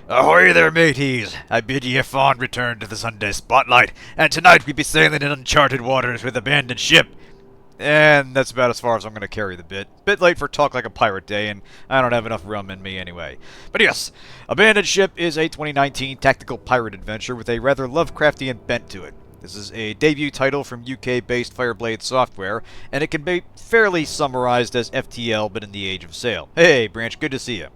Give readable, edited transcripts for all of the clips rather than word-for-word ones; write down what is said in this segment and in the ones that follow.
Ahoy there, mateys! I bid ye a fond return to the Sunday spotlight, and tonight we be sailing in uncharted waters with abandoned ship. And that's about as far as I'm going to carry the bit. Bit late for Talk Like a Pirate Day, and I don't have enough rum in me anyway. But yes, Abandoned Ship is a 2019 tactical pirate adventure with a rather Lovecraftian bent to it. This is a debut title from UK-based Fireblade Software, and it can be fairly summarized as FTL but in the age of sail. Hey, Branch, good to see you.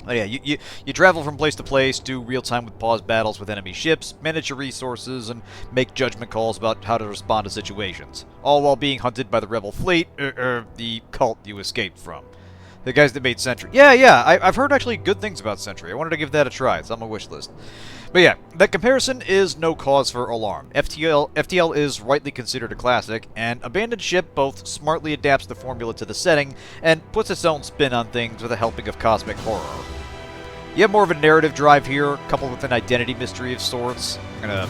Oh yeah, you travel from place to place, do real-time with pause battles with enemy ships, manage your resources, and make judgment calls about how to respond to situations. All while being hunted by the rebel fleet, the cult you escaped from. The guys that made Sentry. Yeah, I've heard actually good things about Sentry. I wanted to give that a try. It's on my wish list. But yeah, that comparison is no cause for alarm. FTL is rightly considered a classic, and Abandoned Ship both smartly adapts the formula to the setting and puts its own spin on things with a helping of cosmic horror. You have more of a narrative drive here, coupled with an identity mystery of sorts. I'm gonna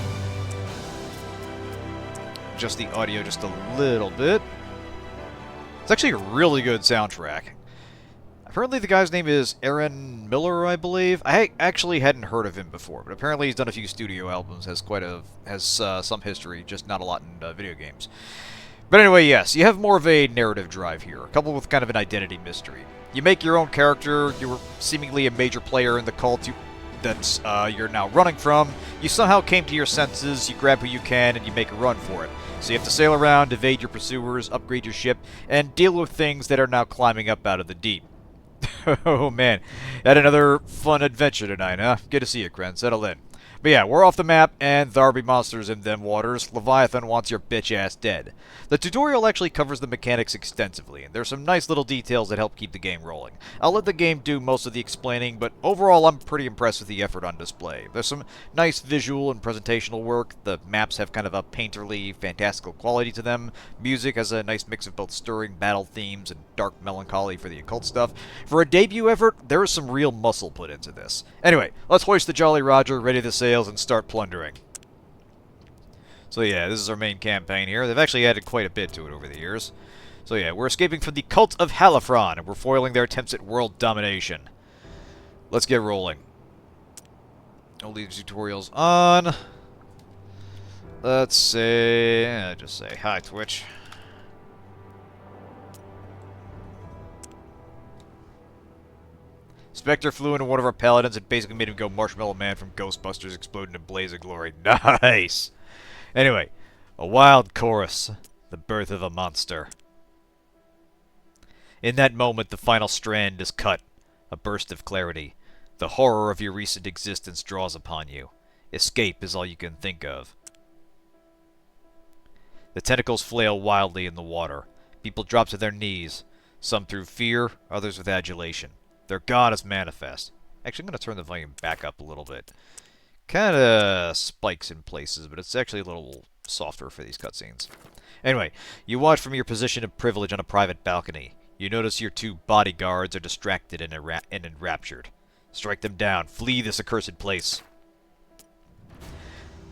adjust the audio just a little bit. It's actually a really good soundtrack. Apparently the guy's name is Aaron Miller, I believe. I actually hadn't heard of him before, but apparently he's done a few studio albums, has some history, just not a lot in video games. But anyway, yes, you have more of a narrative drive here, coupled with kind of an identity mystery. You make your own character, you're seemingly a major player in the cult that you're now running from. You somehow came to your senses, you grab who you can, and you make a run for it. So you have to sail around, evade your pursuers, upgrade your ship, and deal with things that are now climbing up out of the deep. Oh man, had another fun adventure tonight, huh? Good to see you, Kren. Settle in. But yeah, we're off the map, and there'll be monsters in them waters. Leviathan wants your bitch ass dead. The tutorial actually covers the mechanics extensively, and there's some nice little details that help keep the game rolling. I'll let the game do most of the explaining, but overall I'm pretty impressed with the effort on display. There's some nice visual and presentational work. The maps have kind of a painterly, fantastical quality to them. Music has a nice mix of both stirring battle themes and dark melancholy for the occult stuff. For a debut effort, there is some real muscle put into this. Anyway, let's hoist the Jolly Roger, ready to sails, and start plundering. So yeah, this is our main campaign here. They've actually added quite a bit to it over the years. So yeah, we're escaping from the cult of Halifron, and we're foiling their attempts at world domination. Let's get rolling. I'll leave tutorials on. Let's say, just say hi, Twitch. Spectre flew into one of our paladins and basically made him go Marshmallow Man from Ghostbusters exploding in a blaze of glory. Nice! Anyway, a wild chorus. The birth of a monster. In that moment, the final strand is cut. A burst of clarity. The horror of your recent existence draws upon you. Escape is all you can think of. The tentacles flail wildly in the water. People drop to their knees. Some through fear, others with adulation. Their god is manifest. Actually, I'm going to turn the volume back up a little bit. Kind of spikes in places, but it's actually a little softer for these cutscenes. Anyway, you watch from your position of privilege on a private balcony. You notice your two bodyguards are distracted and enraptured. Strike them down. Flee this accursed place.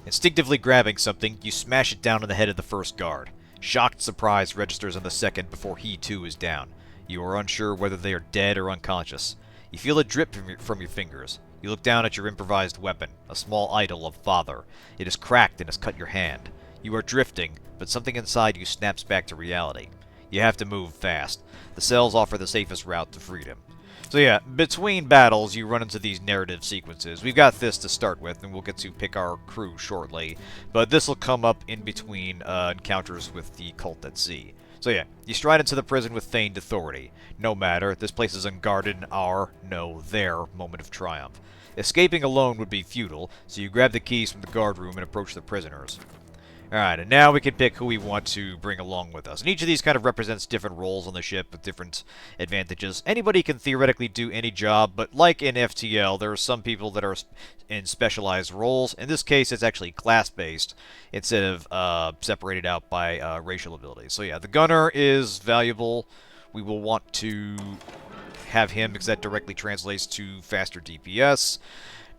Instinctively grabbing something, you smash it down on the head of the first guard. Shocked surprise registers on the second before he too is down. You are unsure whether they are dead or unconscious. You feel a drip from your fingers. You look down at your improvised weapon, a small idol of Father. It is cracked and has cut your hand. You are drifting, but something inside you snaps back to reality. You have to move fast. The cells offer the safest route to freedom. So yeah, between battles, you run into these narrative sequences. We've got this to start with, and we'll get to pick our crew shortly. But this will come up in between encounters with the cult at sea. So yeah, you stride into the prison with feigned authority. No matter, this place is unguarded in our, no, their moment of triumph. Escaping alone would be futile, so you grab the keys from the guard room and approach the prisoners. Alright, and now we can pick who we want to bring along with us. And each of these kind of represents different roles on the ship with different advantages. Anybody can theoretically do any job, but like in FTL, there are some people that are in specialized roles. In this case, it's actually class-based instead of separated out by racial abilities. So yeah, the gunner is valuable. We will want to have him because that directly translates to faster DPS.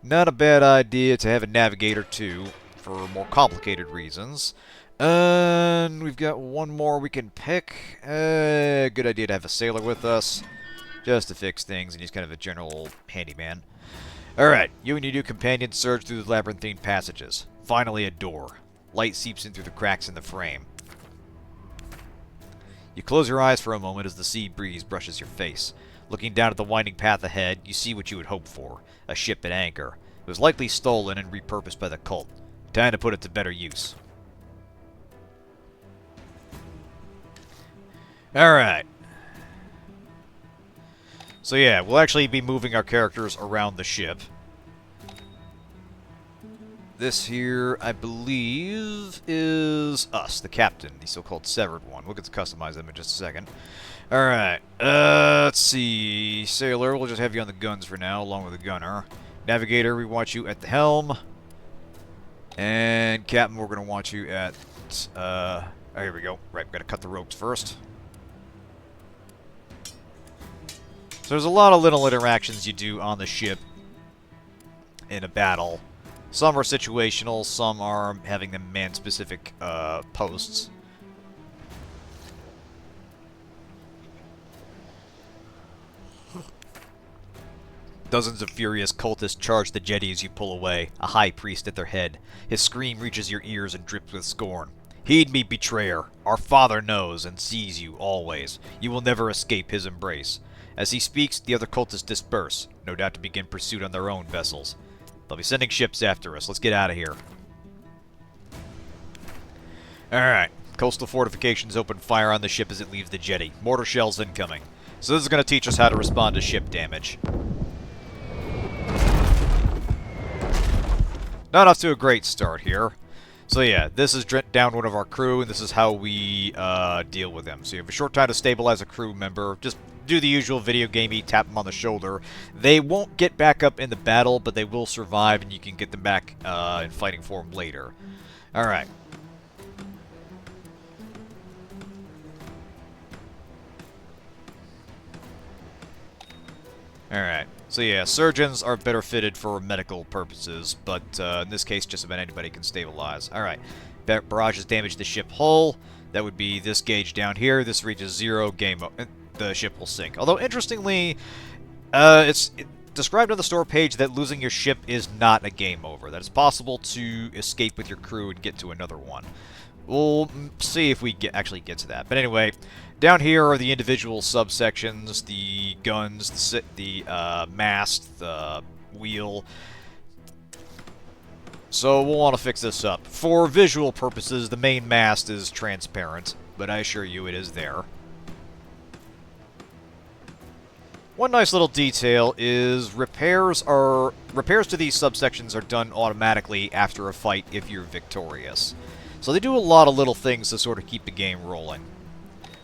Not a bad idea to have a navigator too, for more complicated reasons. And we've got one more we can pick. Good idea to have a sailor with us, just to fix things, and he's kind of a general handyman. Alright, you and your new companion surge through the labyrinthine passages. Finally a door. Light seeps in through the cracks in the frame. You close your eyes for a moment as the sea breeze brushes your face. Looking down at the winding path ahead, you see what you would hope for. A ship at anchor. It was likely stolen and repurposed by the cult. Time to put it to better use. Alright. So yeah, we'll actually be moving our characters around the ship. This here, I believe, is us, the captain, the so-called severed one. We'll get to customize them in just a second. Alright, let's see. Sailor, we'll just have you on the guns for now, along with the gunner. Navigator, we want you at the helm. And captain, we're going to want you at... oh, here we go. Right, we've got to cut the ropes first. So there's a lot of little interactions you do on the ship in a battle. Some are situational, some are having them man specific posts. Dozens of furious cultists charge the jetty as you pull away, a high priest at their head. His scream reaches your ears and drips with scorn. Heed me, betrayer. Our Father knows and sees you always. You will never escape his embrace. As he speaks, the other cultists disperse, no doubt to begin pursuit on their own vessels. They'll be sending ships after us. Let's get out of here. Alright. Coastal fortifications open fire on the ship as it leaves the jetty. Mortar shells incoming. So this is going to teach us how to respond to ship damage. Not off to a great start here. So yeah, this is down one of our crew, and this is how we deal with them. So you have a short time to stabilize a crew member. Just do the usual video gamey, tap them on the shoulder. They won't get back up in the battle, but they will survive, and you can get them back in fighting form later. Alright. Alright. So yeah, surgeons are better fitted for medical purposes, but in this case, just about anybody can stabilize. Alright. Barrage has damaged the ship hull. That would be this gauge down here. This reaches 0, the ship will sink. Although, interestingly, it's described on the store page that losing your ship is not a game over. That it's possible to escape with your crew and get to another one. We'll see if we actually get to that. But anyway, down here are the individual subsections, the guns, the mast, the wheel. So we'll want to fix this up. For visual purposes, the main mast is transparent, but I assure you it is there. One nice little detail is repairs to these subsections are done automatically after a fight if you're victorious. So they do a lot of little things to sort of keep the game rolling.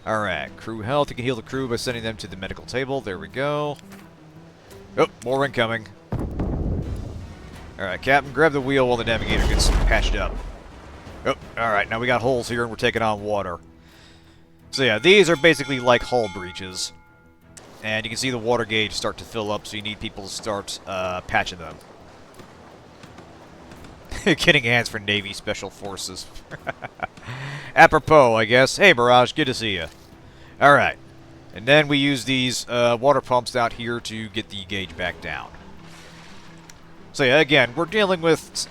Alright, crew health. You can heal the crew by sending them to the medical table. There we go. Oh, more incoming. Alright, Captain, grab the wheel while the navigator gets patched up. Oh, alright, now we got holes here and we're taking on water. So yeah, these are basically like hull breaches. And you can see the water gauge start to fill up, so you need people to start patching them. Getting hands for Navy Special Forces. Apropos, I guess. Hey, Mirage, good to see you. Alright. And then we use these water pumps out here to get the gauge back down. So yeah, again, we're dealing with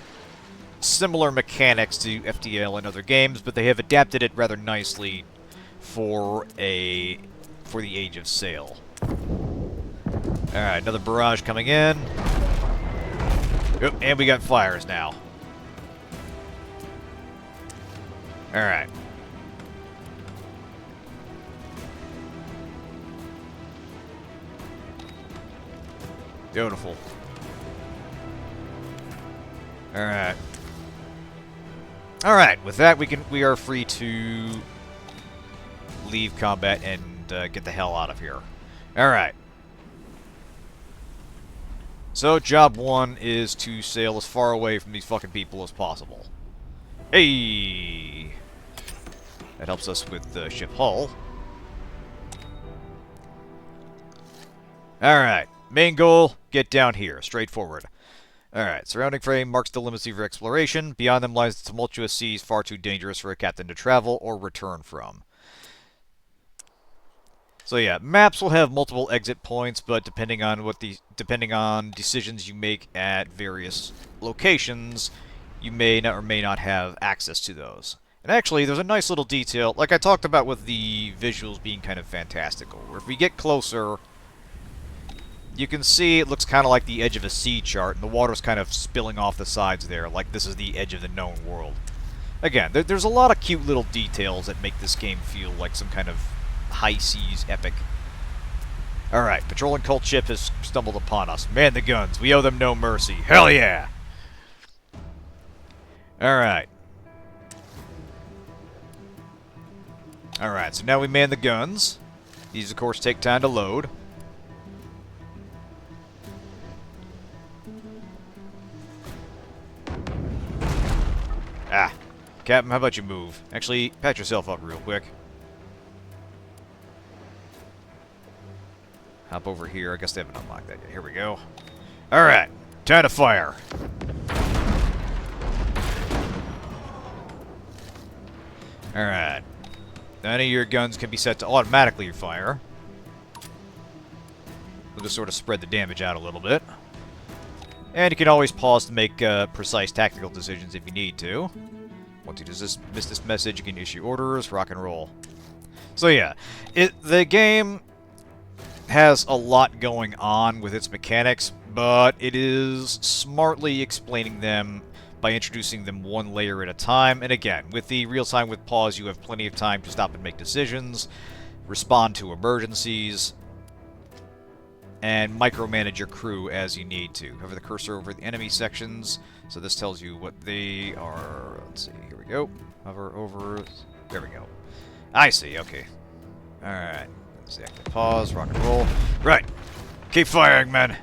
similar mechanics to FTL and other games, but they have adapted it rather nicely for the Age of Sail. Alright, another barrage coming in. Oh, and we got fires now. Alright. Beautiful. Alright. Alright, with that we are free to leave combat and get the hell out of here. Alright. So, job 1 is to sail as far away from these fucking people as possible. Hey! That helps us with the ship hull. Alright. Main goal, get down here. Straightforward. Alright. Surrounding frame marks the limits of your exploration. Beyond them lies the tumultuous seas far too dangerous for a captain to travel or return from. So yeah, maps will have multiple exit points, but depending on decisions you make at various locations, you may not or may not have access to those. And actually, there's a nice little detail, like I talked about with the visuals being kind of fantastical, where if we get closer, you can see it looks kind of like the edge of a sea chart, and the water's kind of spilling off the sides there, like this is the edge of the known world. Again, there's a lot of cute little details that make this game feel like some kind of high seas epic. Alright, patrolling cult ship has stumbled upon us. Man the guns, we owe them no mercy. Hell yeah! Alright. Alright, so now we man the guns. These, of course, take time to load. Ah. Captain, how about you move? Actually, patch yourself up real quick. Hop over here. I guess they haven't unlocked that yet. Here we go. Alright. Time to fire. Alright. None of your guns can be set to automatically fire. We'll just sort of spread the damage out a little bit. And you can always pause to make precise tactical decisions if you need to. Once you miss this message, you can issue orders, rock and roll. So yeah, the game has a lot going on with its mechanics, but it is smartly explaining them by introducing them one layer at a time. And again, with the real-time with pause, you have plenty of time to stop and make decisions, respond to emergencies, and micromanage your crew as you need to. Hover the cursor over the enemy sections, so this tells you what they are. Let's see, here we go. Hover over, there we go. I see, okay. Alright, let's see, active pause, rock and roll. Right, keep firing, men.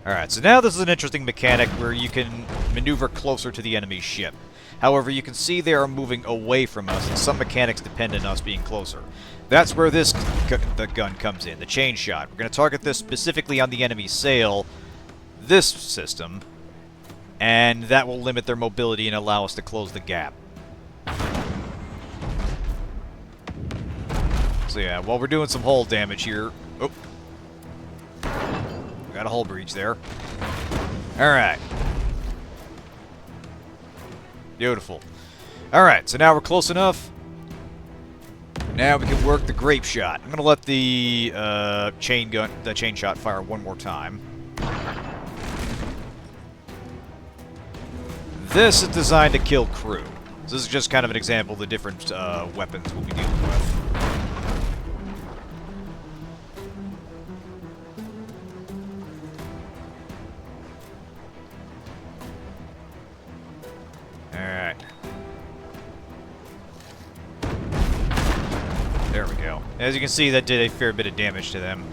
Alright, so now this is an interesting mechanic where you can maneuver closer to the enemy's ship. However, you can see they are moving away from us, and some mechanics depend on us being closer. That's where the gun comes in, the chain shot. We're going to target this specifically on the enemy's sail, this system, and that will limit their mobility and allow us to close the gap. So yeah, while we're doing some hull damage here... Oh! Got a hull breach there. Alright. Beautiful. Alright, so now we're close enough. Now we can work the grape shot. I'm going to let the chain shot fire one more time. This is designed to kill crew. So this is just kind of an example of the different weapons we'll be dealing with. Alright. There we go. As you can see, that did a fair bit of damage to them.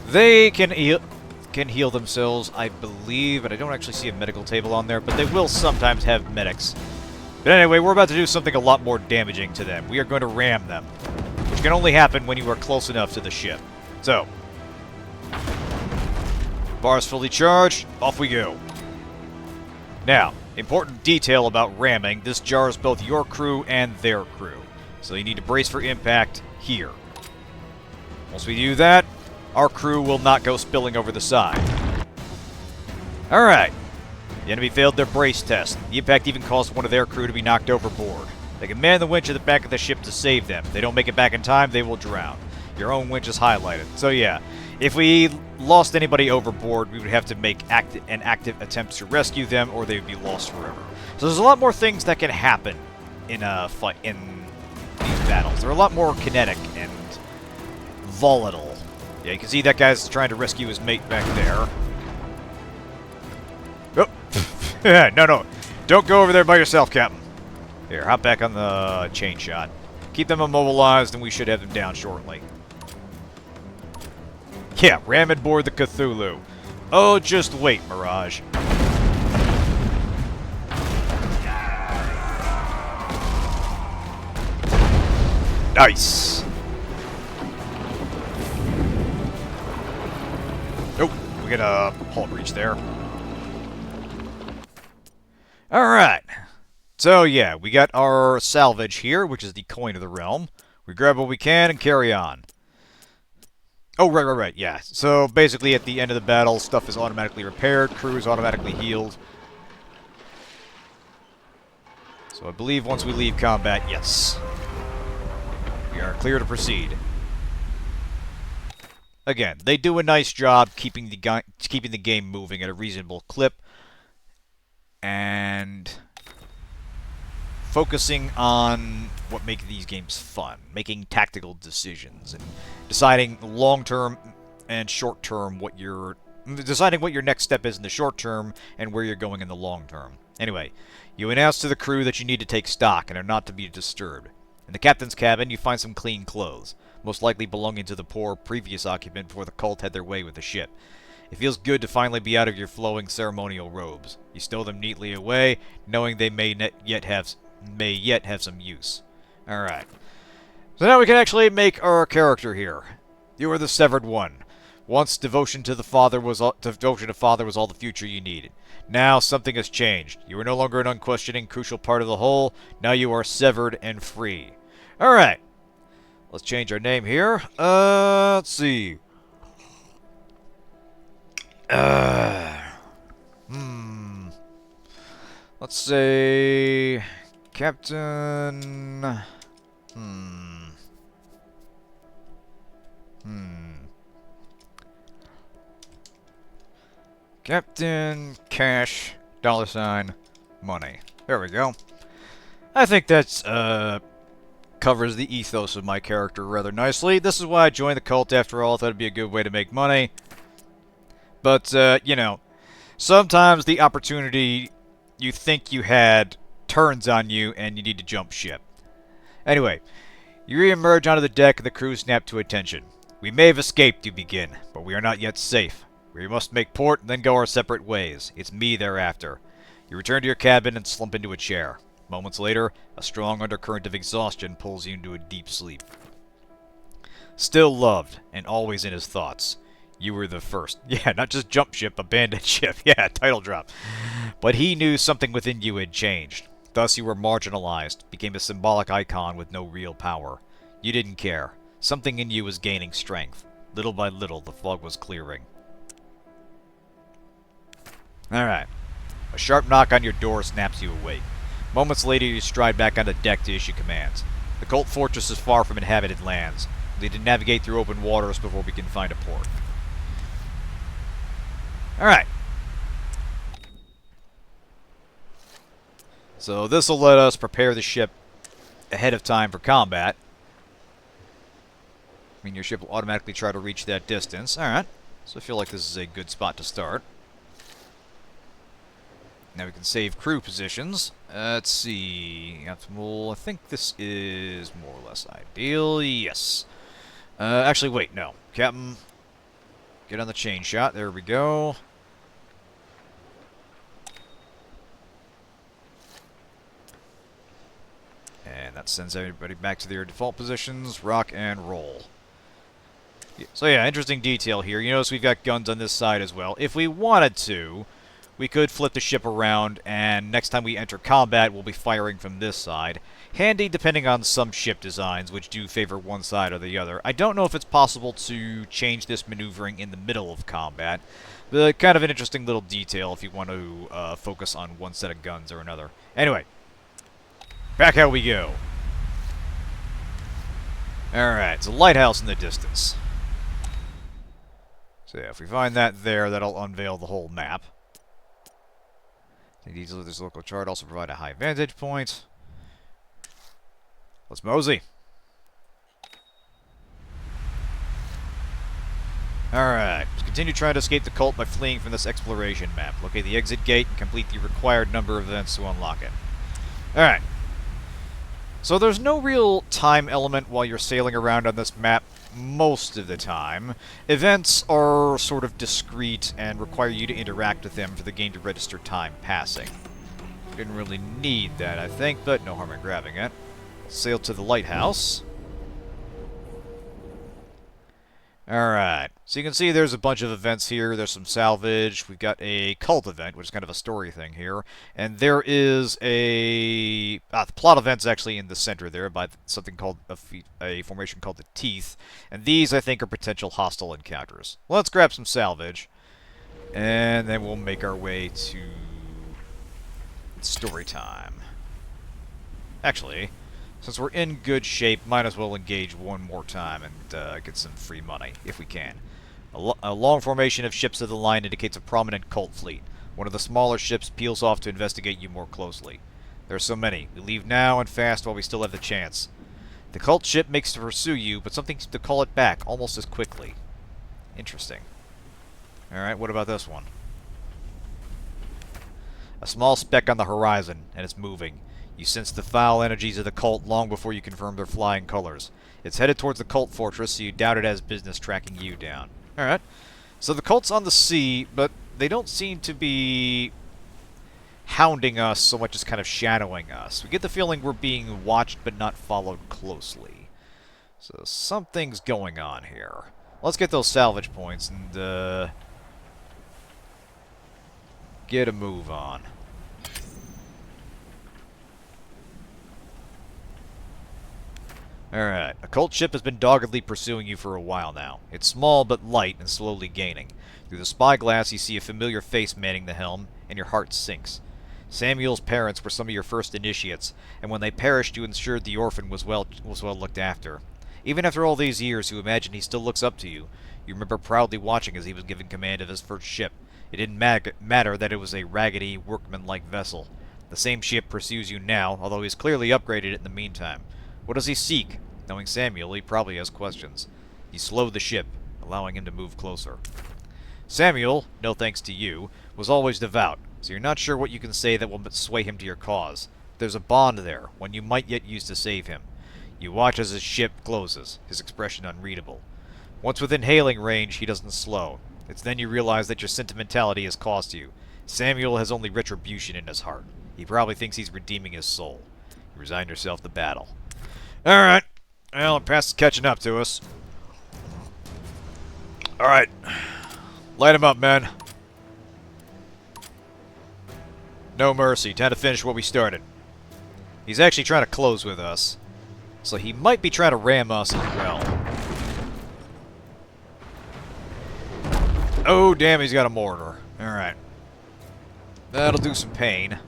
They can heal themselves, I believe, but I don't actually see a medical table on there, but they will sometimes have medics. But anyway, we're about to do something a lot more damaging to them. We are going to ram them, which can only happen when you are close enough to the ship. So, bars fully charged, off we go. Now, important detail about ramming, this jars both your crew and their crew. So you need to brace for impact here. Once we do that, our crew will not go spilling over the side. Alright. The enemy failed their brace test. The impact even caused one of their crew to be knocked overboard. They can man the winch at the back of the ship to save them. If they don't make it back in time, they will drown. Your own winch is highlighted. So yeah, if we lost anybody overboard, we would have to make an active attempt to rescue them, or they would be lost forever. So there's a lot more things that can happen in a fight, in these battles. They're a lot more kinetic and volatile. Yeah, you can see that guy's trying to rescue his mate back there. Oh! No. Don't go over there by yourself, Captain. Here, hop back on the chain shot. Keep them immobilized, and we should have them down shortly. Yeah, ram aboard the Cthulhu. Oh, just wait, Mirage. Nice! Nope, we get a hull breach there. Alright. So yeah, we got our salvage here, which is the coin of the realm. We grab what we can and carry on. Oh, right, yeah. So basically at the end of the battle, stuff is automatically repaired, crew is automatically healed. So I believe once we leave combat, yes. We are clear to proceed. Again, they do a nice job keeping the game moving at a reasonable clip and focusing on what makes these games fun, making tactical decisions and deciding long-term and short-term deciding what your next step is in the short term and where you're going in the long term. Anyway, you announce to the crew that you need to take stock and are not to be disturbed. In the captain's cabin, you find some clean clothes, most likely belonging to the poor previous occupant before the cult had their way with the ship. It feels good to finally be out of your flowing ceremonial robes. You stow them neatly away, knowing they may yet have some use. Alright. So now we can actually make our character here. You are the Severed One. Once devotion to father was all the future you needed. Now something has changed. You are no longer an unquestioning, crucial part of the whole. Now you are severed and free. Alright. Let's change our name here. Let's see. Let's say... Captain... Captain, cash, $, money. There we go. I think that's, covers the ethos of my character rather nicely. This is why I joined the cult after all. I thought it'd be a good way to make money. But, you know, sometimes the opportunity you think you had turns on you and you need to jump ship. Anyway, you re-emerge onto the deck and the crew snap to attention. We may have escaped, you begin, but we are not yet safe. We must make port and then go our separate ways. It's me thereafter. You return to your cabin and slump into a chair. Moments later, a strong undercurrent of exhaustion pulls you into a deep sleep. Still loved, and always in his thoughts. You were the first. Yeah, not just jump ship, abandoned ship. Yeah, title drop. But he knew something within you had changed. Thus you were marginalized, became a symbolic icon with no real power. You didn't care. Something in you was gaining strength. Little by little, the fog was clearing. Alright. A sharp knock on your door snaps you awake. Moments later, you stride back onto deck to issue commands. The cult fortress is far from inhabited lands. We need to navigate through open waters before we can find a port. Alright. So this will let us prepare the ship ahead of time for combat. I mean, your ship will automatically try to reach that distance. Alright. So I feel like this is a good spot to start. Now we can save crew positions. Let's see. Optimal. I think this is more or less ideal. Yes. Actually, wait, no. Captain, get on the chain shot. There we go. And that sends everybody back to their default positions. Rock and roll. So yeah, interesting detail here. You notice we've got guns on this side as well. If we wanted to, we could flip the ship around, and next time we enter combat, we'll be firing from this side. Handy depending on some ship designs, which do favor one side or the other. I don't know if it's possible to change this maneuvering in the middle of combat, but kind of an interesting little detail if you want to focus on one set of guns or another. Anyway, back how we go. Alright, it's a lighthouse in the distance. So yeah, if we find that there, that'll unveil the whole map. This local chart also provide a high vantage point. Let's mosey. Alright, let's continue trying to escape the cult by fleeing from this exploration map. Locate the exit gate and complete the required number of events to unlock it. Alright. So there's no real time element while you're sailing around on this map most of the time. Events are sort of discrete and require you to interact with them for the game to register time passing. Didn't really need that, I think, but no harm in grabbing it. Sail to the lighthouse. Alright. So you can see there's a bunch of events here. There's some salvage. We've got a cult event, which is kind of a story thing here. And there is a... the plot event's actually in the center there by something called a formation called the Teeth. And these, I think, are potential hostile encounters. Let's grab some salvage. And then we'll make our way to story time. Actually, since we're in good shape, might as well engage one more time and get some free money, if we can. A long formation of ships of the line indicates a prominent cult fleet. One of the smaller ships peels off to investigate you more closely. There are so many. We leave now and fast while we still have the chance. The cult ship makes to pursue you, but something seems to call it back almost as quickly. Interesting. Alright, what about this one? A small speck on the horizon, and it's moving. You sense the foul energies of the cult long before you confirm their flying colors. It's headed towards the cult fortress, so you doubt it has business tracking you down. Alright. So the cult's on the sea, but they don't seem to be hounding us so much as kind of shadowing us. We get the feeling we're being watched but not followed closely. So something's going on here. Let's get those salvage points and get a move on. Alright, a cult ship has been doggedly pursuing you for a while now. It's small but light and slowly gaining. Through the spyglass you see a familiar face manning the helm, and your heart sinks. Samuel's parents were some of your first initiates, and when they perished you ensured the orphan was well looked after. Even after all these years you imagine he still looks up to you. You remember proudly watching as he was given command of his first ship. It didn't matter that it was a raggedy, workmanlike vessel. The same ship pursues you now, although he's clearly upgraded it in the meantime. What does he seek? Knowing Samuel, he probably has questions. You slow the ship, allowing him to move closer. Samuel, no thanks to you, was always devout, so you're not sure what you can say that will sway him to your cause. There's a bond there, one you might yet use to save him. You watch as his ship closes, his expression unreadable. Once within hailing range, he doesn't slow. It's then you realize that your sentimentality has cost you. Samuel has only retribution in his heart. He probably thinks he's redeeming his soul. You resign yourself to battle. Alright. Well, past is catching up to us. Alright. Light him up, men. No mercy. Time to finish what we started. He's actually trying to close with us. So he might be trying to ram us as well. Oh, damn, he's got a mortar. Alright. That'll do some pain.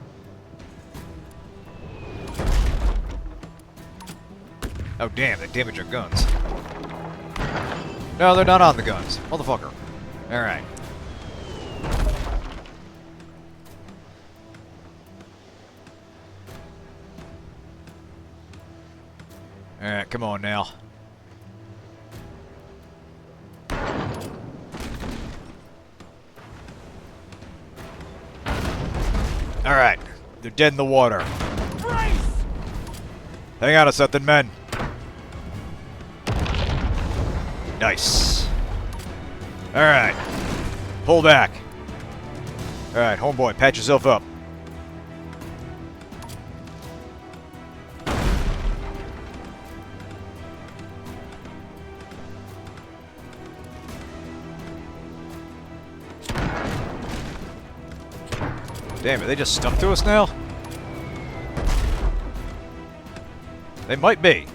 Oh, damn, they damage our guns. No, they're not on the guns. Motherfucker. Alright. Alright, come on now. Alright, they're dead in the water. Hang on a second, men. Nice. Alright. Pull back. Alright, homeboy, patch yourself up. Damn it, they just stuck to us now? They might be.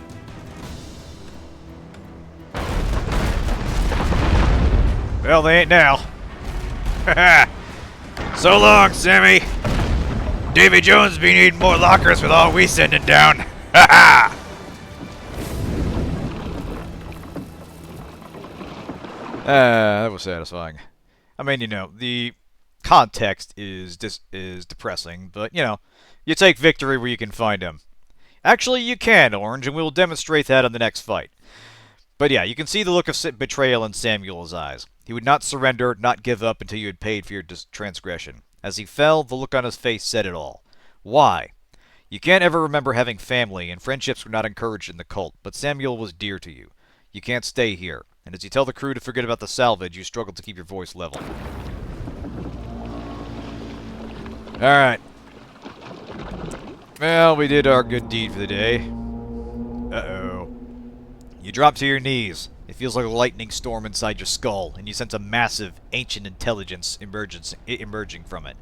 Well, they ain't now. Haha. So long, Sammy. Davy Jones be needing more lockers with all we sending down. Haha. That was satisfying. I mean, you know, the context is depressing, but, you know, you take victory where you can find them. Actually, you can, Orange, and we'll demonstrate that in the next fight. But yeah, you can see the look of betrayal in Samuel's eyes. He would not surrender, not give up until you had paid for your transgression. As he fell, the look on his face said it all. Why? You can't ever remember having family, and friendships were not encouraged in the cult, but Samuel was dear to you. You can't stay here, and as you tell the crew to forget about the salvage, you struggle to keep your voice level. Alright. Well, we did our good deed for the day. Uh-oh. You drop to your knees. It feels like a lightning storm inside your skull, and you sense a massive, ancient intelligence emerging from it.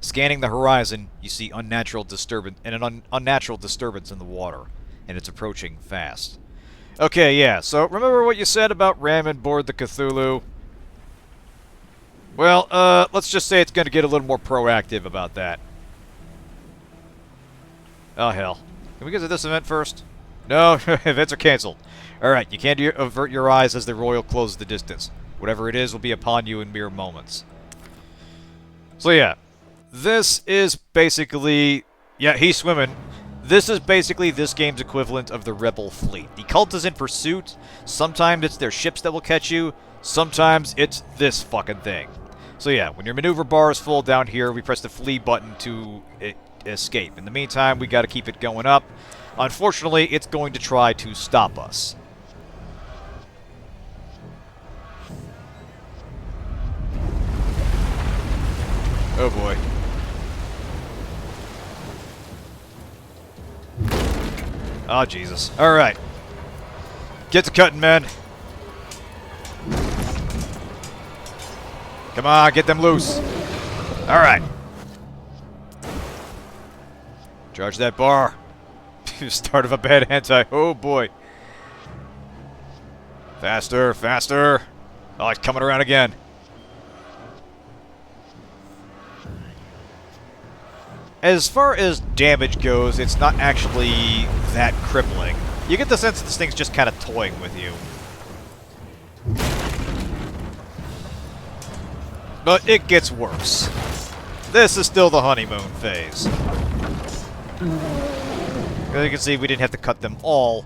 Scanning the horizon, you see unnatural disturbance and an unnatural disturbance in the water, and it's approaching fast. Okay, yeah, so remember what you said about ramming board the Cthulhu? Well, let's just say it's going to get a little more proactive about that. Oh, hell. Can we get to this event first? No, events are cancelled. Alright, you can't avert your eyes as the royal closes the distance. Whatever it is will be upon you in mere moments. So yeah, this is basically... Yeah, he's swimming. This is basically this game's equivalent of the Rebel fleet. The cult is in pursuit. Sometimes it's their ships that will catch you. Sometimes it's this fucking thing. So yeah, when your maneuver bar is full down here, we press the flee button to escape. In the meantime, we gotta keep it going up. Unfortunately, it's going to try to stop us. Oh boy. Oh, Jesus. Alright. Get to cutting, men. Come on, get them loose. Alright. Charge that bar. Start of a bad anti. Oh boy. Faster, faster. Oh, he's coming around again. As far as damage goes, it's not actually that crippling. You get the sense that this thing's just kind of toying with you. But it gets worse. This is still the honeymoon phase. As you can see, we didn't have to cut them all.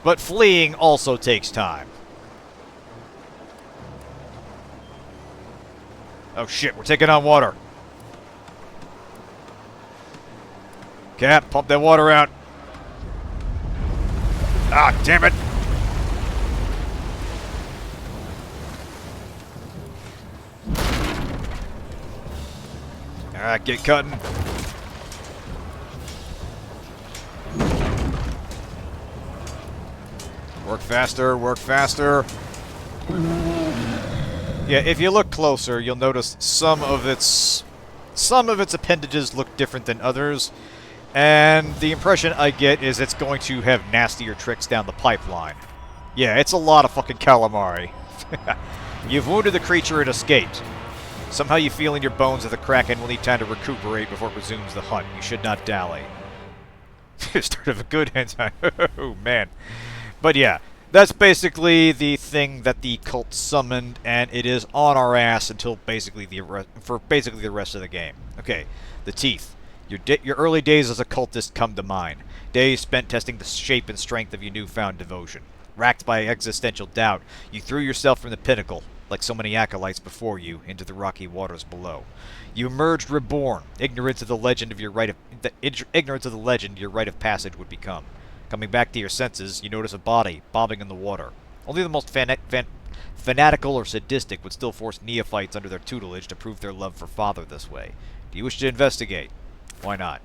But fleeing also takes time. Oh shit, we're taking on water. Cap, pump that water out. Ah, damn it. Alright, get cutting. Work faster, work faster. Yeah, if you look closer, you'll notice some of its appendages look different than others, and the impression I get is it's going to have nastier tricks down the pipeline. Yeah, it's a lot of fucking calamari. You've wounded the creature and escaped. Somehow you feel in your bones that the kraken will need time to recuperate before it resumes the hunt. You should not dally. Start of a good anti. Oh man. But yeah, that's basically the thing that the cult summoned, and it is on our ass until basically the rest of the game. Okay, the teeth. Your early days as a cultist come to mind. Days spent testing the shape and strength of your newfound devotion. Racked by existential doubt, you threw yourself from the pinnacle, like so many acolytes before you, into the rocky waters below. You emerged reborn, ignorant of the legend your rite of passage would become. Coming back to your senses, you notice a body bobbing in the water. Only the most fanatical or sadistic would still force neophytes under their tutelage to prove their love for Father this way. Do you wish to investigate? Why not?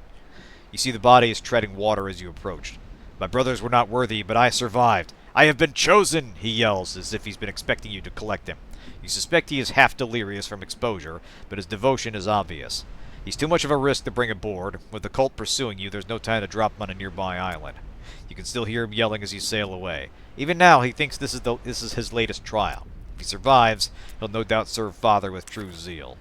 You see the body is treading water as you approached. My brothers were not worthy, but I survived. I have been chosen, he yells, as if he's been expecting you to collect him. You suspect he is half delirious from exposure, but his devotion is obvious. He's too much of a risk to bring aboard. With the cult pursuing you, there's no time to drop him on a nearby island. You can still hear him yelling as you sail away. Even now, he thinks this is his latest trial. If he survives, he'll no doubt serve Father with true zeal.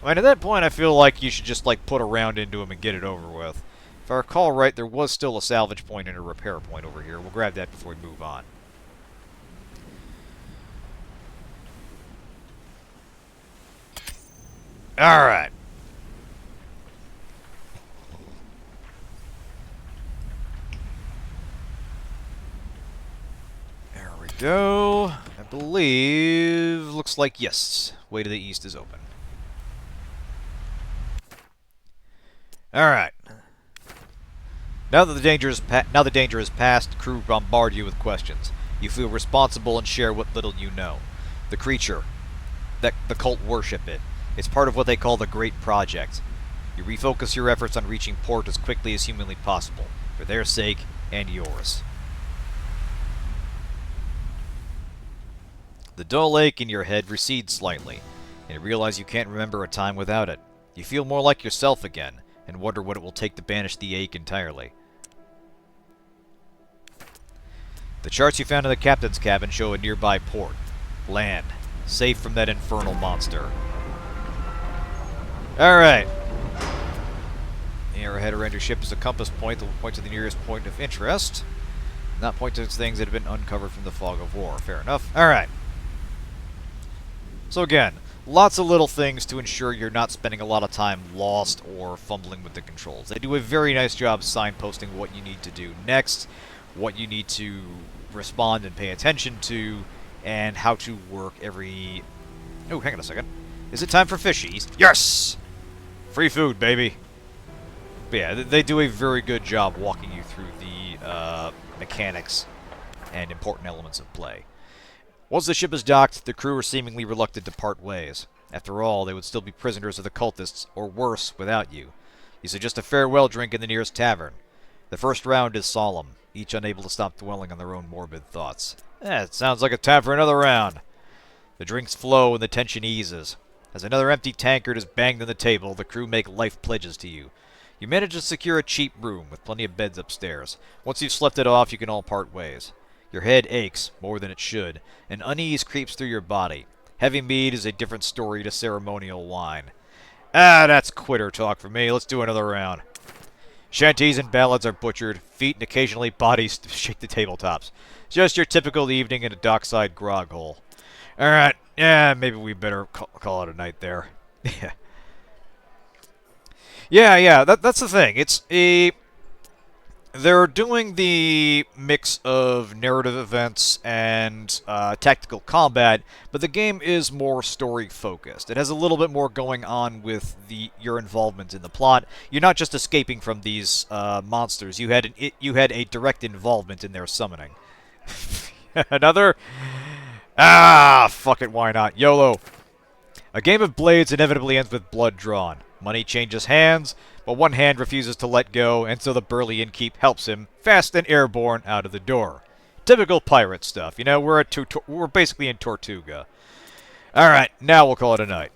I mean, at that point, I feel like you should just, like, put a round into him and get it over with. If I recall right, there was still a salvage point and a repair point over here. We'll grab that before we move on. Alright. Go. I believe... looks like yes. Way to the east is open. Alright. Now the danger is past, crew bombard you with questions. You feel responsible and share what little you know. The creature. The cult worship it. It's part of what they call the Great Project. You refocus your efforts on reaching port as quickly as humanly possible. For their sake, and yours. The dull ache in your head recedes slightly, and you realize you can't remember a time without it. You feel more like yourself again, and wonder what it will take to banish the ache entirely. The charts you found in the captain's cabin show a nearby port. Land. Safe from that infernal monster. Alright. The arrowhead around your ship is a compass point that will point to the nearest point of interest, not point to things that have been uncovered from the fog of war. Fair enough. Alright. So again, lots of little things to ensure you're not spending a lot of time lost or fumbling with the controls. They do a very nice job signposting what you need to do next, what you need to respond and pay attention to, and how to work every... Oh, hang on a second. Is it time for fishies? Yes! Free food, baby! But yeah, they do a very good job walking you through the mechanics and important elements of play. Once the ship is docked, the crew are seemingly reluctant to part ways. After all, they would still be prisoners of the cultists, or worse, without you. You suggest a farewell drink in the nearest tavern. The first round is solemn, each unable to stop dwelling on their own morbid thoughts. It sounds like a time for another round. The drinks flow and the tension eases. As another empty tankard is banged on the table, the crew make life pledges to you. You manage to secure a cheap room with plenty of beds upstairs. Once you've slept it off, you can all part ways. Your head aches, more than it should, and unease creeps through your body. Heavy mead is a different story to ceremonial wine. Ah, that's quitter talk for me. Let's do another round. Shanties and ballads are butchered, feet and occasionally bodies shake the tabletops. Just your typical evening in a dockside grog hole. Alright, yeah, maybe we better call it a night there. Yeah, that's the thing. It's a... They're doing the mix of narrative events and tactical combat, but the game is more story-focused. It has a little bit more going on with your involvement in the plot. You're not just escaping from these monsters. You had a direct involvement in their summoning. Another? Ah, fuck it, why not? YOLO. A game of blades inevitably ends with blood drawn. Money changes hands, but one hand refuses to let go, and so the burly innkeep helps him, fast and airborne, out of the door. Typical pirate stuff, you know, we're basically in Tortuga. Alright, now we'll call it a night.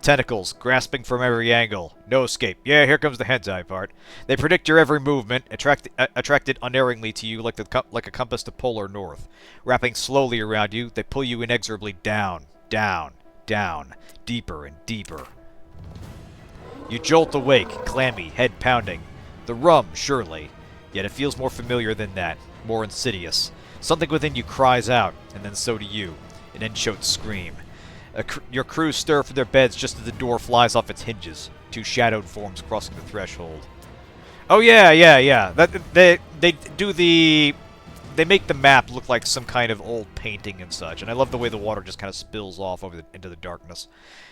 Tentacles, grasping from every angle. No escape. Yeah, here comes the hentai part. They predict your every movement, attracted unerringly to you like a compass to polar north. Wrapping slowly around you, they pull you inexorably down, down, down, deeper and deeper. You jolt awake, clammy, head pounding. The rum, surely. Yet it feels more familiar than that, more insidious. Something within you cries out, and then so do you. An in-choked scream. Your crew stir from their beds just as the door flies off its hinges. Two shadowed forms crossing the threshold. Oh yeah. They do the... They make the map look like some kind of old painting and such, and I love the way the water just kind of spills off into the darkness.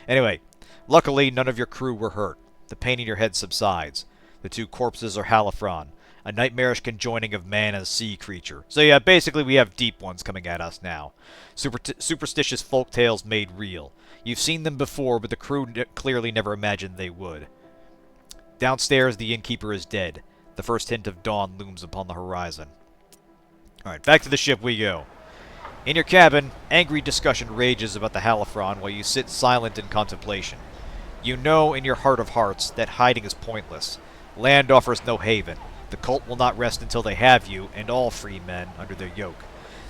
Anyway, luckily none of your crew were hurt. The pain in your head subsides. The two corpses are Halifron, a nightmarish conjoining of man and sea creature. So yeah, basically we have deep ones coming at us now. Superstitious folk tales made real. You've seen them before, but the crew clearly never imagined they would. Downstairs, the innkeeper is dead. The first hint of dawn looms upon the horizon. Alright, back to the ship we go. In your cabin, angry discussion rages about the Halifron while you sit silent in contemplation. You know in your heart of hearts that hiding is pointless. Land offers no haven. The cult will not rest until they have you, and all free men, under their yoke.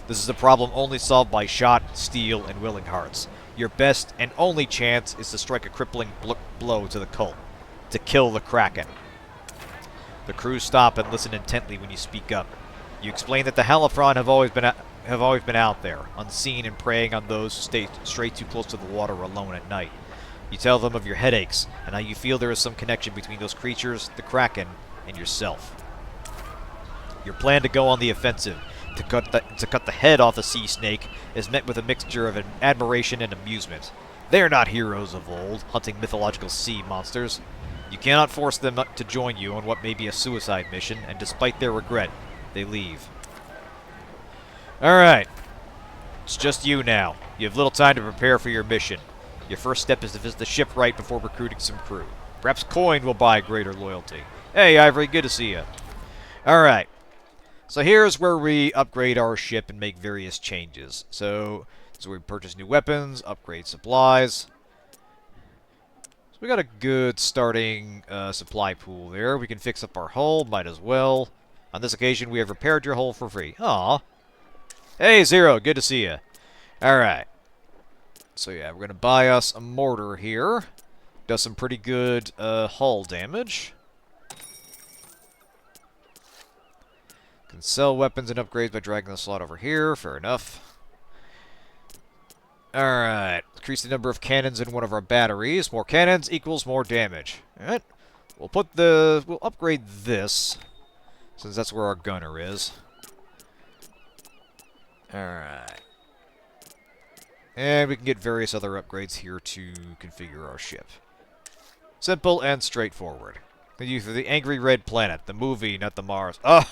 This is a problem only solved by shot, steel, and willing hearts. Your best and only chance is to strike a crippling blow to the cult. To kill the Kraken. The crew stop and listen intently when you speak up. You explain that the Halifron have always been out there, unseen and preying on those who stray too close to the water alone at night. You tell them of your headaches, and how you feel there is some connection between those creatures, the Kraken, and yourself. Your plan to go on the offensive, to cut the head off a sea snake, is met with a mixture of admiration and amusement. They are not heroes of old, hunting mythological sea monsters. You cannot force them to join you on what may be a suicide mission, and despite their regret, they leave. Alright. It's just you now. You have little time to prepare for your mission. Your first step is to visit the shipwright before recruiting some crew. Perhaps coin will buy greater loyalty. Hey, Ivory, good to see you. Alright. So here's where we upgrade our ship and make various changes. So we purchase new weapons, upgrade supplies. So we got a good starting supply pool there. We can fix up our hull, might as well. On this occasion, we have repaired your hull for free. Aw. Hey, Zero, good to see you. Alright. So yeah, we're going to buy us a mortar here. Does some pretty good hull damage. Can sell weapons and upgrades by dragging the slot over here. Fair enough. Alright. Increase the number of cannons in one of our batteries. More cannons equals more damage. Alright. We'll upgrade this, since that's where our gunner is. Alright. And we can get various other upgrades here to configure our ship. Simple and straightforward. The youth of the Angry Red Planet, the movie, not the Mars. Oh,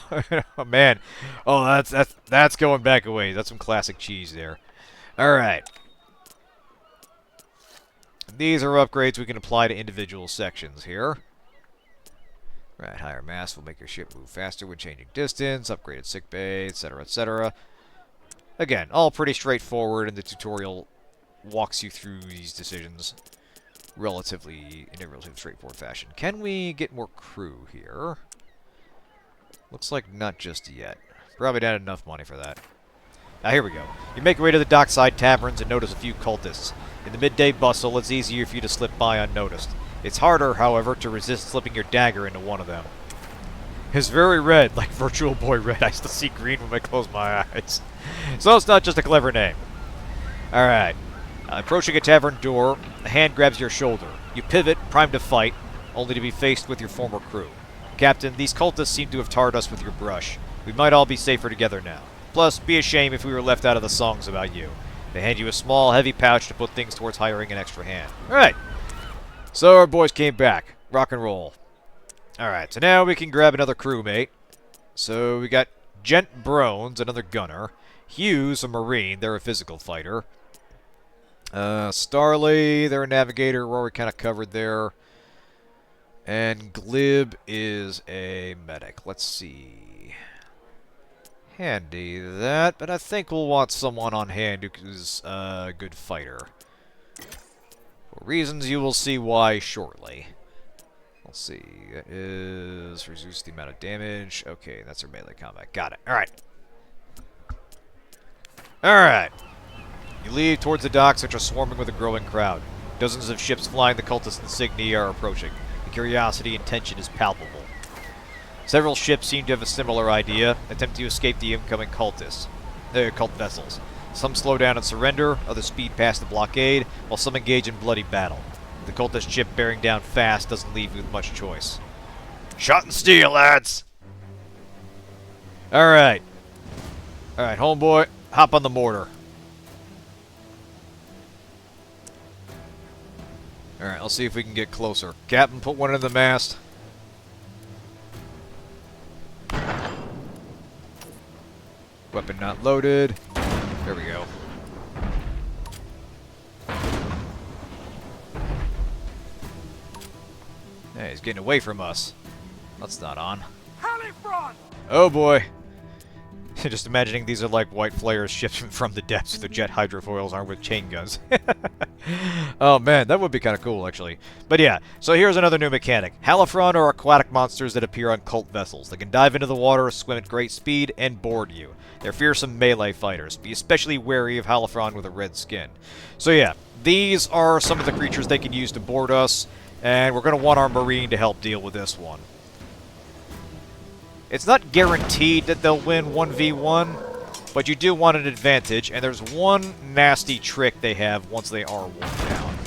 man. Oh, that's going back a ways. That's some classic cheese there. Alright. These are upgrades we can apply to individual sections here. Right, higher mass will make your ship move faster when changing distance, upgraded sickbay, etc., etc. Again, all pretty straightforward, and the tutorial walks you through these decisions in a relatively straightforward fashion. Can we get more crew here? Looks like not just yet. Probably not enough money for that. Now, here we go. You make your way to the dockside taverns and notice a few cultists. In the midday bustle, it's easier for you to slip by unnoticed. It's harder, however, to resist slipping your dagger into one of them. It's very red, like Virtual Boy Red. I still see green when I close my eyes. So it's not just a clever name. Alright. Approaching a tavern door, a hand grabs your shoulder. You pivot, primed to fight, only to be faced with your former crew. Captain, these cultists seem to have tarred us with your brush. We might all be safer together now. Plus, be a shame if we were left out of the songs about you. They hand you a small, heavy pouch to put things towards hiring an extra hand. Alright. So our boys came back. Rock and roll. Alright, so now we can grab another crewmate. So we got Gent Brones, another gunner. Hughes, a marine. They're a physical fighter. Starley, they're a navigator. We're already kind of covered there. And Glib is a medic. Let's see. Handy that, but I think we'll want someone on hand who's a good fighter. For reasons you will see why shortly. Let's see. That is reduce the amount of damage. Okay, that's our melee combat. Got it. Alright. Alright. You leave towards the docks, which are swarming with a growing crowd. Dozens of ships flying the cultist insignia are approaching. The curiosity and tension is palpable. Several ships seem to have a similar idea, attempting to escape the incoming cult vessels. Some slow down and surrender, others speed past the blockade, while some engage in bloody battle. The cultist ship bearing down fast doesn't leave you with much choice. Shot and steel, lads! Alright. Alright, homeboy, hop on the mortar. Alright, let's see if we can get closer. Captain, put one in the mast. Weapon not loaded. There we go. Hey, he's getting away from us. That's not on. Oh boy. Just imagining these are like white flares ships from the depths with the jet hydrofoils armed with chain guns. Oh man, that would be kind of cool actually. But yeah, so here's another new mechanic. Halifron are aquatic monsters that appear on cult vessels. They can dive into the water, swim at great speed, and board you. They're fearsome melee fighters. Be especially wary of Halifron with a red skin. So yeah, these are some of the creatures they can use to board us, and we're going to want our marine to help deal with this one. It's not guaranteed that they'll win 1v1, but you do want an advantage, and there's one nasty trick they have once they are one down.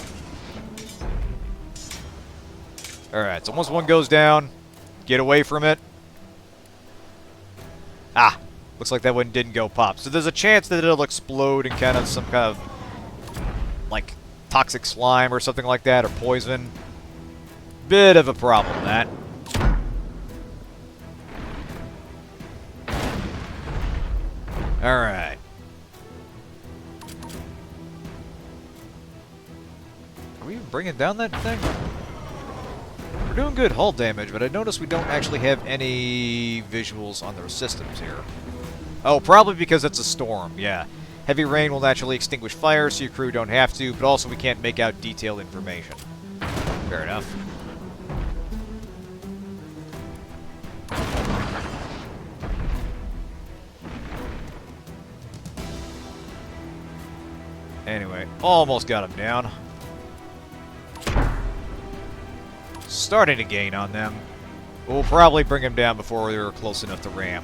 Alright, so once one goes down, get away from it. Ah, looks like that one didn't go pop. So there's a chance that it'll explode in kind of some kind of, like, toxic slime or something like that, or poison. Bit of a problem, that. Alright. Are we even bringing down that thing? We're doing good hull damage, but I notice we don't actually have any visuals on their systems here. Oh, probably because it's a storm, yeah. Heavy rain will naturally extinguish fire, so your crew don't have to, but also we can't make out detailed information. Fair enough. Anyway, almost got him down. Starting to gain on them. We'll probably bring him down before they're close enough to ram.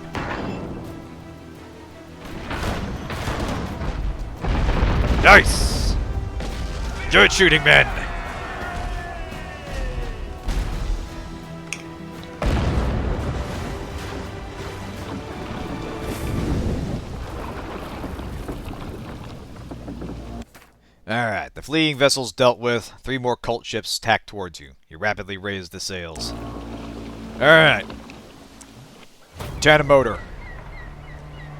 Nice! Good shooting, men! Alright, the fleeing vessel's dealt with. 3 more cult ships tack towards you. You rapidly raise the sails. Alright. China motor.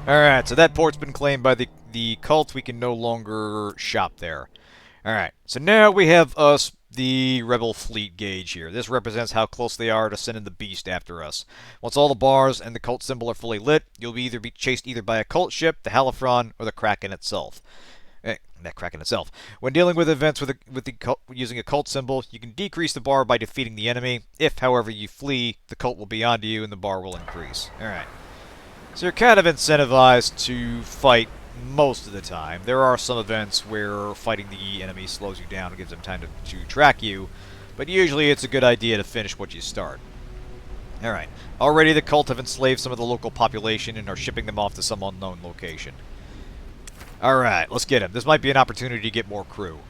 Alright, so that port's been claimed by the cult. We can no longer shop there. Alright, so now we have us, the rebel fleet gauge here. This represents how close they are to sending the beast after us. Once all the bars and the cult symbol are fully lit, you'll either be chased either by a cult ship, the Halifron, or the Kraken itself. That Kraken itself. When dealing with events using a cult symbol, you can decrease the bar by defeating the enemy. If, however, you flee, the cult will be onto you and the bar will increase. Alright. So you're kind of incentivized to fight most of the time. There are some events where fighting the enemy slows you down and gives them time to track you, but usually it's a good idea to finish what you start. Alright. Already the cult have enslaved some of the local population and are shipping them off to some unknown location. Alright, let's get him. This might be an opportunity to get more crew.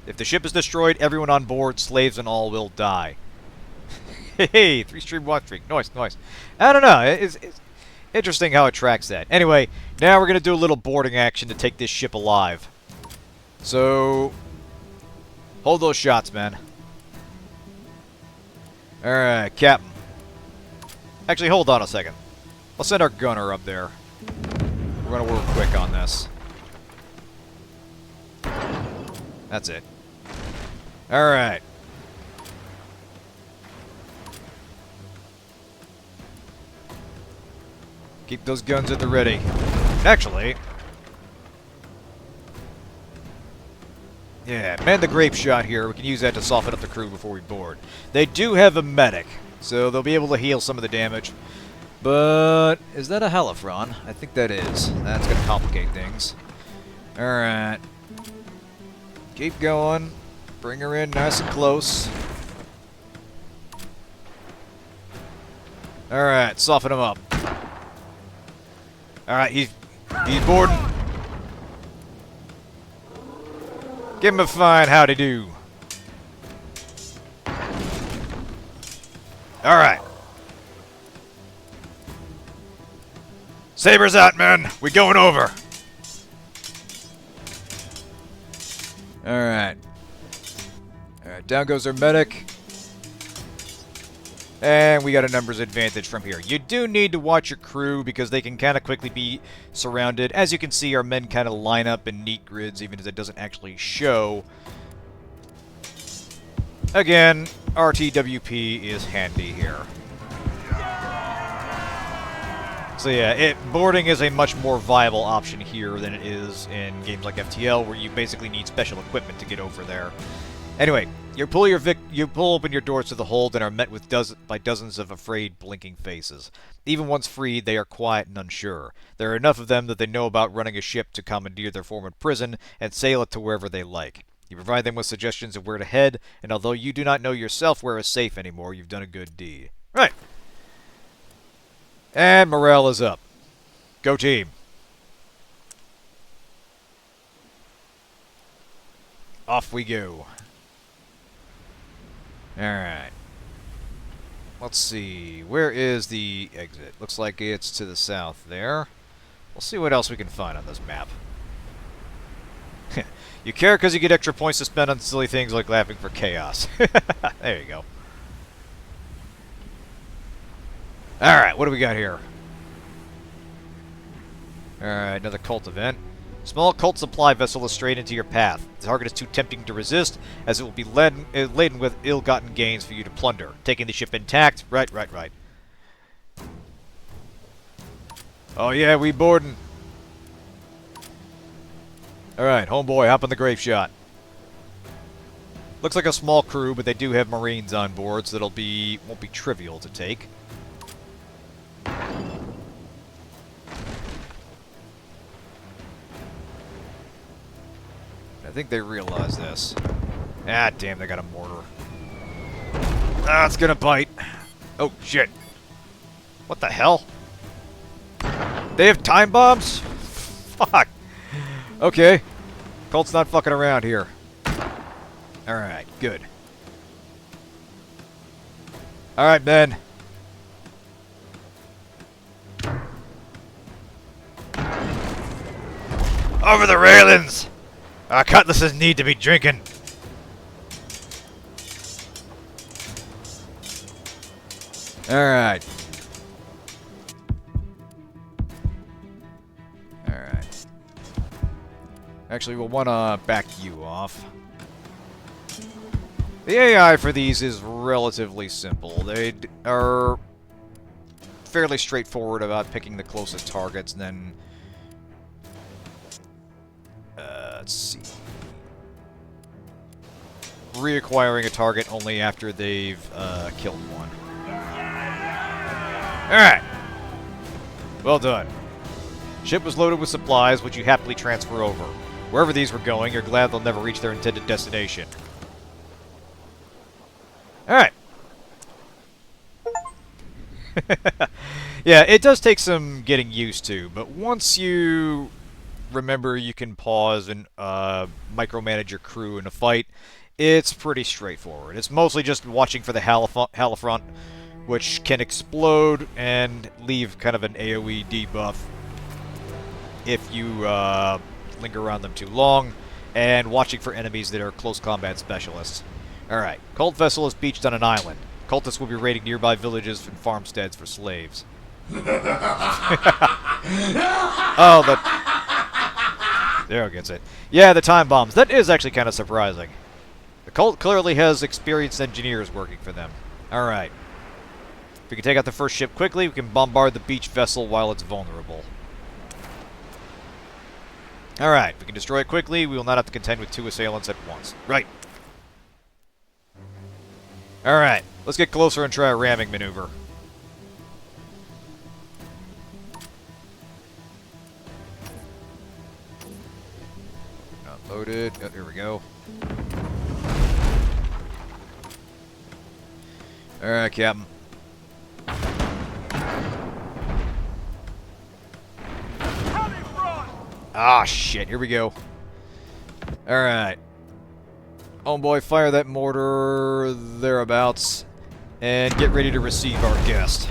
If the ship is destroyed, everyone on board, slaves and all, will die. Hey, 3-stream watch streak. Nice, nice. I don't know. It's interesting how it tracks that. Anyway, now we're going to do a little boarding action to take this ship alive. So, hold those shots, man. Alright, Captain. Actually, hold on a second. Let's send our gunner up there. We're going to work quick on this. That's it. Alright. Keep those guns at the ready. Actually... yeah, man the grape shot here. We can use that to soften up the crew before we board. They do have a medic, so they'll be able to heal some of the damage. But... is that a Halifron? I think that is. That's going to complicate things. Alright. Keep going. Bring her in nice and close. Alright, soften him up. Alright, he's boarding. Give him a fine howdy-do. Alright. Sabers out, men! We going over! Alright. Alright, down goes our medic. And we got a numbers advantage from here. You do need to watch your crew because they can kind of quickly be surrounded. As you can see, our men kind of line up in neat grids, even if it doesn't actually show. Again, RTWP is handy here. So yeah, boarding is a much more viable option here than it is in games like FTL, where you basically need special equipment to get over there. Anyway, you pull open your doors to the hold and are met with dozens of afraid, blinking faces. Even once freed, they are quiet and unsure. There are enough of them that they know about running a ship to commandeer their former prison and sail it to wherever they like. You provide them with suggestions of where to head, and although you do not know yourself where is safe anymore, you've done a good deed. Right. And morale is up. Go team. Off we go. Alright. Let's see. Where is the exit? Looks like it's to the south there. We'll see what else we can find on this map. You care because you get extra points to spend on silly things like laughing for chaos. There you go. Alright, what do we got here? Alright, another cult event. Small cult supply vessel is straight into your path. The target is too tempting to resist, as it will be laden with ill-gotten gains for you to plunder. Taking the ship intact. Right. Oh yeah, we boarding. Alright, homeboy, hop on the grave shot. Looks like a small crew, but they do have Marines on board, so won't be trivial to take. I think they realize this. Ah, damn, they got a mortar. Ah, it's gonna bite. Oh, shit. What the hell? They have time bombs? Fuck. Okay. Colt's not fucking around here. Alright, good. Alright, men. Over the railings! Our cutlasses need to be drinking. Alright. Alright. Actually, we'll want to back you off. The AI for these is relatively simple. They are fairly straightforward about picking the closest targets, and then... let's see. Reacquiring a target only after they've killed one. Alright. Well done. Ship was loaded with supplies, which you happily transfer over. Wherever these were going, you're glad they'll never reach their intended destination. Alright. Yeah, it does take some getting used to, but once you remember you can pause and micromanage your crew in a fight, it's pretty straightforward. It's mostly just watching for the Halifront, which can explode and leave kind of an AoE debuff if you linger around them too long, and watching for enemies that are close combat specialists. Alright, cult vessel is beached on an island. Cultists will be raiding nearby villages and farmsteads for slaves. Oh, there gets it. Yeah, the time bombs. That is actually kind of surprising. The cult clearly has experienced engineers working for them. Alright. If we can take out the first ship quickly, we can bombard the beach vessel while it's vulnerable. Alright, if we can destroy it quickly, we will not have to contend with two assailants at once. Right. Alright, let's get closer and try a ramming maneuver. Loaded. Oh, here we go. Alright, Captain. Ah, shit. Here we go. Alright. Homeboy, fire that mortar thereabouts. And get ready to receive our guest.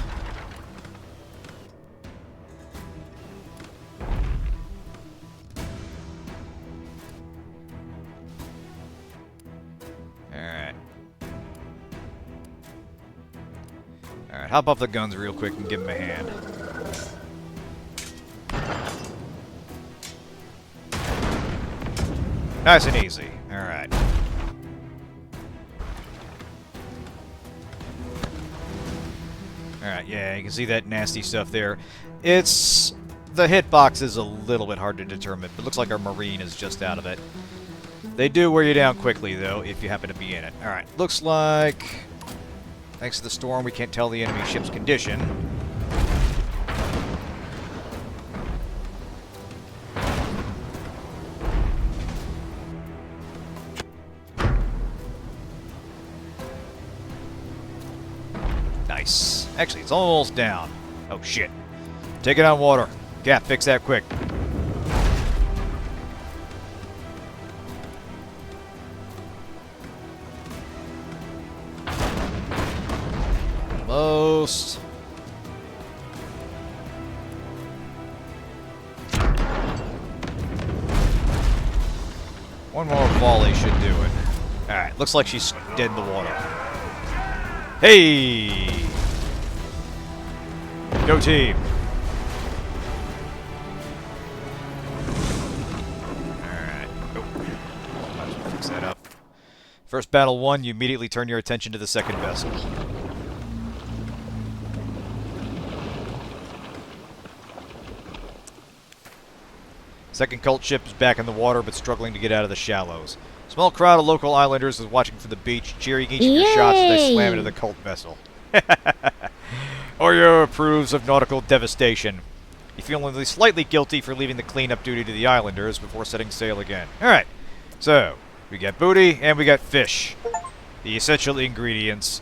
Alright, hop off the guns real quick and give him a hand. Nice and easy. Alright. Alright, yeah, you can see that nasty stuff there. It's... the hitbox is a little bit hard to determine, but it looks like our Marine is just out of it. They do wear you down quickly, though, if you happen to be in it. Alright, looks like... thanks to the storm, we can't tell the enemy ship's condition. Nice. Actually, it's almost down. Oh, shit. Take it on water. Gap, fix that quick. Almost. One more volley should do it. Alright, looks like she's dead in the water. Hey! Go team! First battle won, you immediately turn your attention to the second vessel. Second cult ship is back in the water, but struggling to get out of the shallows. Small crowd of local islanders is watching from the beach, cheering each of your shots as they slam into the cult vessel. Oreo approves of nautical devastation. You feel only slightly guilty for leaving the cleanup duty to the islanders before setting sail again. Alright, so, we got booty and we got fish. The essential ingredients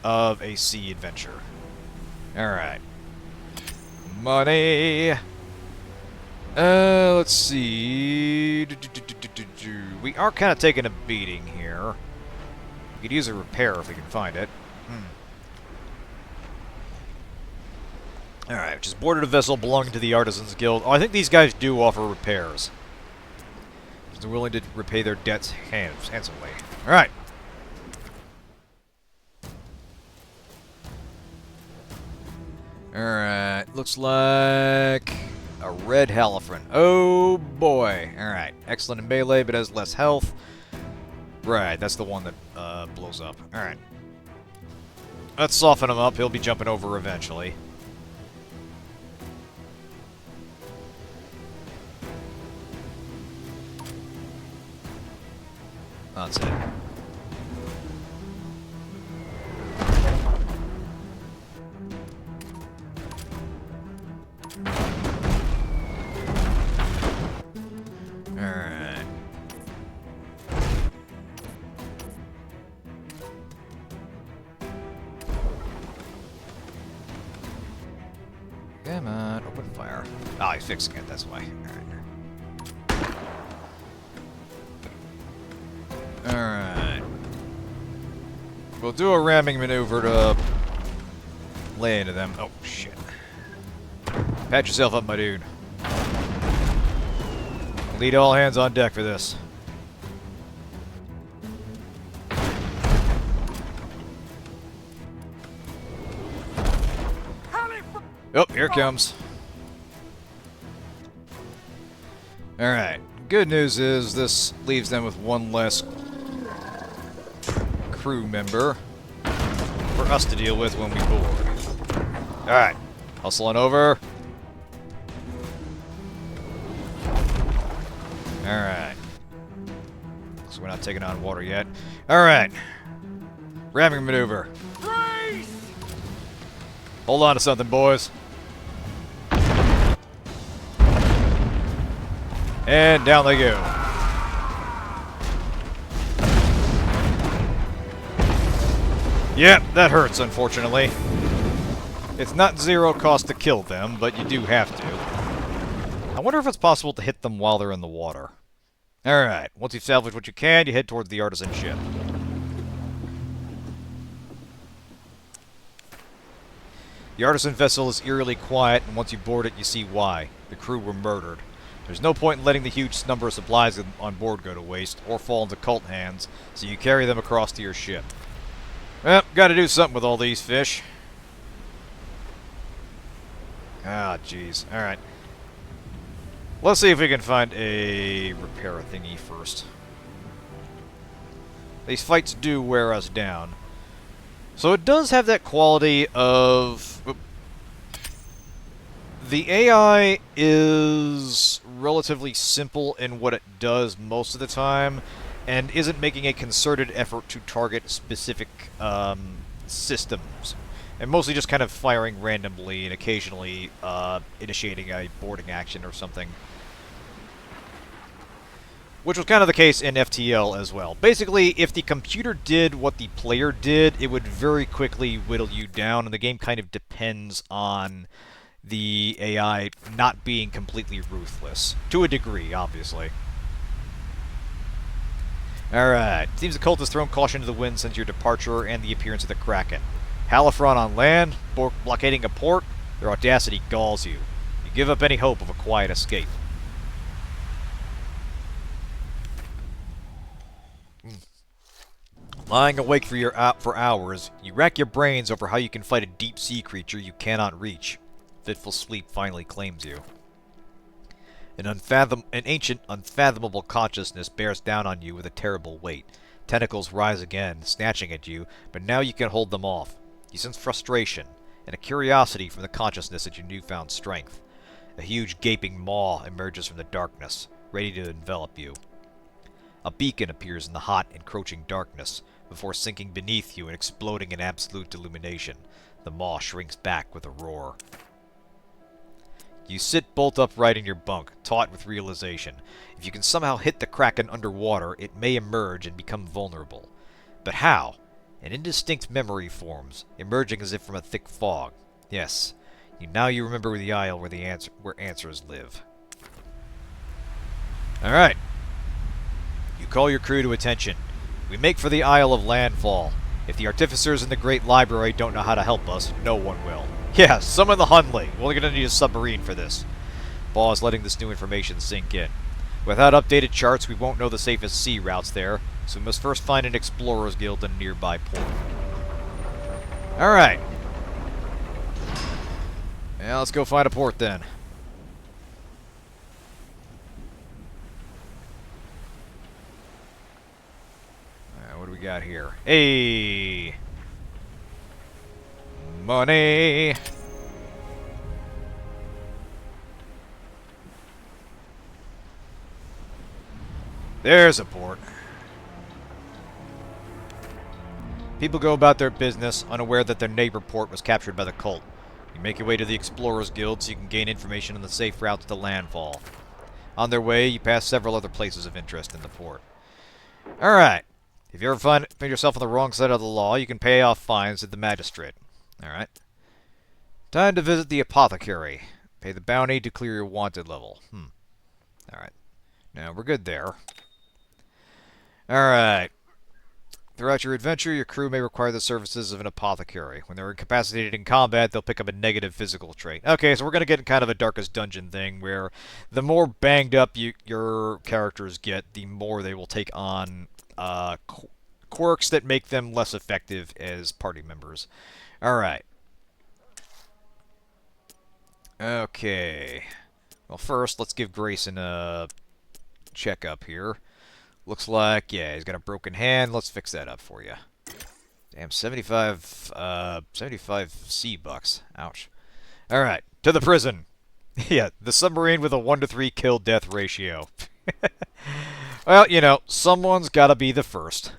of a sea adventure. Alright. Money. Let's see. We are kind of taking a beating here. We could use a repair if we can find it. Alright, just boarded a vessel belonging to the Artisans Guild. Oh, I think these guys do offer repairs. They're willing to repay their debts handsomely. Alright. Alright, looks like a red halifron. Oh boy. Alright, excellent in melee, but has less health. Right, that's the one that blows up. Alright. Let's soften him up. He'll be jumping over eventually. That's it. Alright. Come on, open fire. Ah, he's fixing it, that's why. Alright. We'll do a ramming maneuver to lay into them. Oh, shit. Pat yourself up, my dude. Lead all hands on deck for this. Oh, here it comes. Alright. Good news is this leaves them with one less crew member for us to deal with when we board. Alright. Hustle on over. Alright. So we're not taking on water yet. Alright. Ramming maneuver. Brace! Hold on to something, boys. And down they go. Yep, that hurts, unfortunately. It's not zero cost to kill them, but you do have to. I wonder if it's possible to hit them while they're in the water. Alright, once you've salvaged what you can, you head towards the artisan ship. The artisan vessel is eerily quiet, and once you board it, you see why. The crew were murdered. There's no point in letting the huge number of supplies on board go to waste, or fall into cult hands, so you carry them across to your ship. Well, gotta do something with all these fish. Ah, jeez. Alright. Let's see if we can find a repair thingy first. These fights do wear us down. So it does have that quality of... The AI is relatively simple in what it does most of the time, and isn't making a concerted effort to target specific systems. And mostly just kind of firing randomly and occasionally initiating a boarding action or something. Which was kind of the case in FTL as well. Basically, if the computer did what the player did, it would very quickly whittle you down, and the game kind of depends on the AI not being completely ruthless. To a degree, obviously. Alright. Seems the cult has thrown caution to the wind since your departure and the appearance of the Kraken. Halifron on land, blockading a port, their audacity galls you. You give up any hope of a quiet escape. Lying awake for hours, you rack your brains over how you can fight a deep-sea creature you cannot reach. Fitful sleep finally claims you. An ancient, unfathomable consciousness bears down on you with a terrible weight. Tentacles rise again, snatching at you, but now you can hold them off. You sense frustration, and a curiosity from the consciousness at your newfound strength. A huge gaping maw emerges from the darkness, ready to envelop you. A beacon appears in the hot, encroaching darkness, before sinking beneath you and exploding in absolute illumination. The maw shrinks back with a roar. You sit bolt upright in your bunk, taut with realization. If you can somehow hit the kraken underwater, it may emerge and become vulnerable. But how? An indistinct memory forms, emerging as if from a thick fog. Yes, now you remember the isle where answers live. Alright. You call your crew to attention. We make for the Isle of Landfall. If the artificers in the Great Library don't know how to help us, no one will. Yeah, summon the Hunley. We're gonna need a submarine for this. Ball is letting this new information sink in. Without updated charts, we won't know the safest sea routes there, so we must first find an explorer's guild in a nearby port. Alright. Yeah, let's go find a port then. Alright, what do we got here? Hey! Money! There's a port. People go about their business, unaware that their neighbor port was captured by the cult. You make your way to the Explorers Guild so you can gain information on the safe routes to landfall. On their way, you pass several other places of interest in the port. Alright. If you ever find yourself on the wrong side of the law, you can pay off fines at the magistrate. Alright. Time to visit the apothecary. Pay the bounty to clear your wanted level. Alright. Now, we're good there. Alright. Throughout your adventure, your crew may require the services of an apothecary. When they're incapacitated in combat, they'll pick up a negative physical trait. Okay, so we're going to get kind of a Darkest Dungeon thing, where the more banged up your characters get, the more they will take on quirks that make them less effective as party members. Alright. Okay. Well, first, let's give Grayson a checkup here. Looks like, yeah, he's got a broken hand. Let's fix that up for you. Damn, 75 C-bucks. Ouch. Alright, to the prison. Yeah, the submarine with a 1-to-3 kill-death ratio. Well, you know, someone's gotta be the first.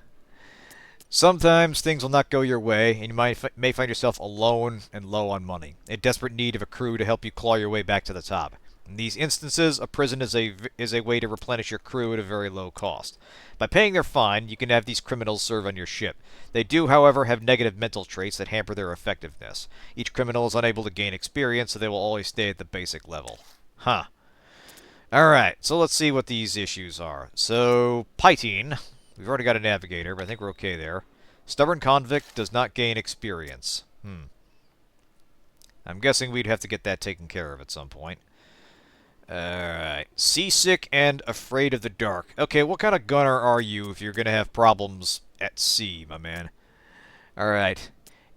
Sometimes things will not go your way, and you may find yourself alone and low on money, in desperate need of a crew to help you claw your way back to the top. In these instances, a prison is a way to replenish your crew at a very low cost. By paying their fine, you can have these criminals serve on your ship. They do, however, have negative mental traits that hamper their effectiveness. Each criminal is unable to gain experience, so they will always stay at the basic level. Huh. Alright, so let's see what these issues are. So, Pythine. We've already got a navigator, but I think we're okay there. Stubborn convict does not gain experience. I'm guessing we'd have to get that taken care of at some point. Alright. Seasick and afraid of the dark. Okay, what kind of gunner are you if you're going to have problems at sea, my man? Alright.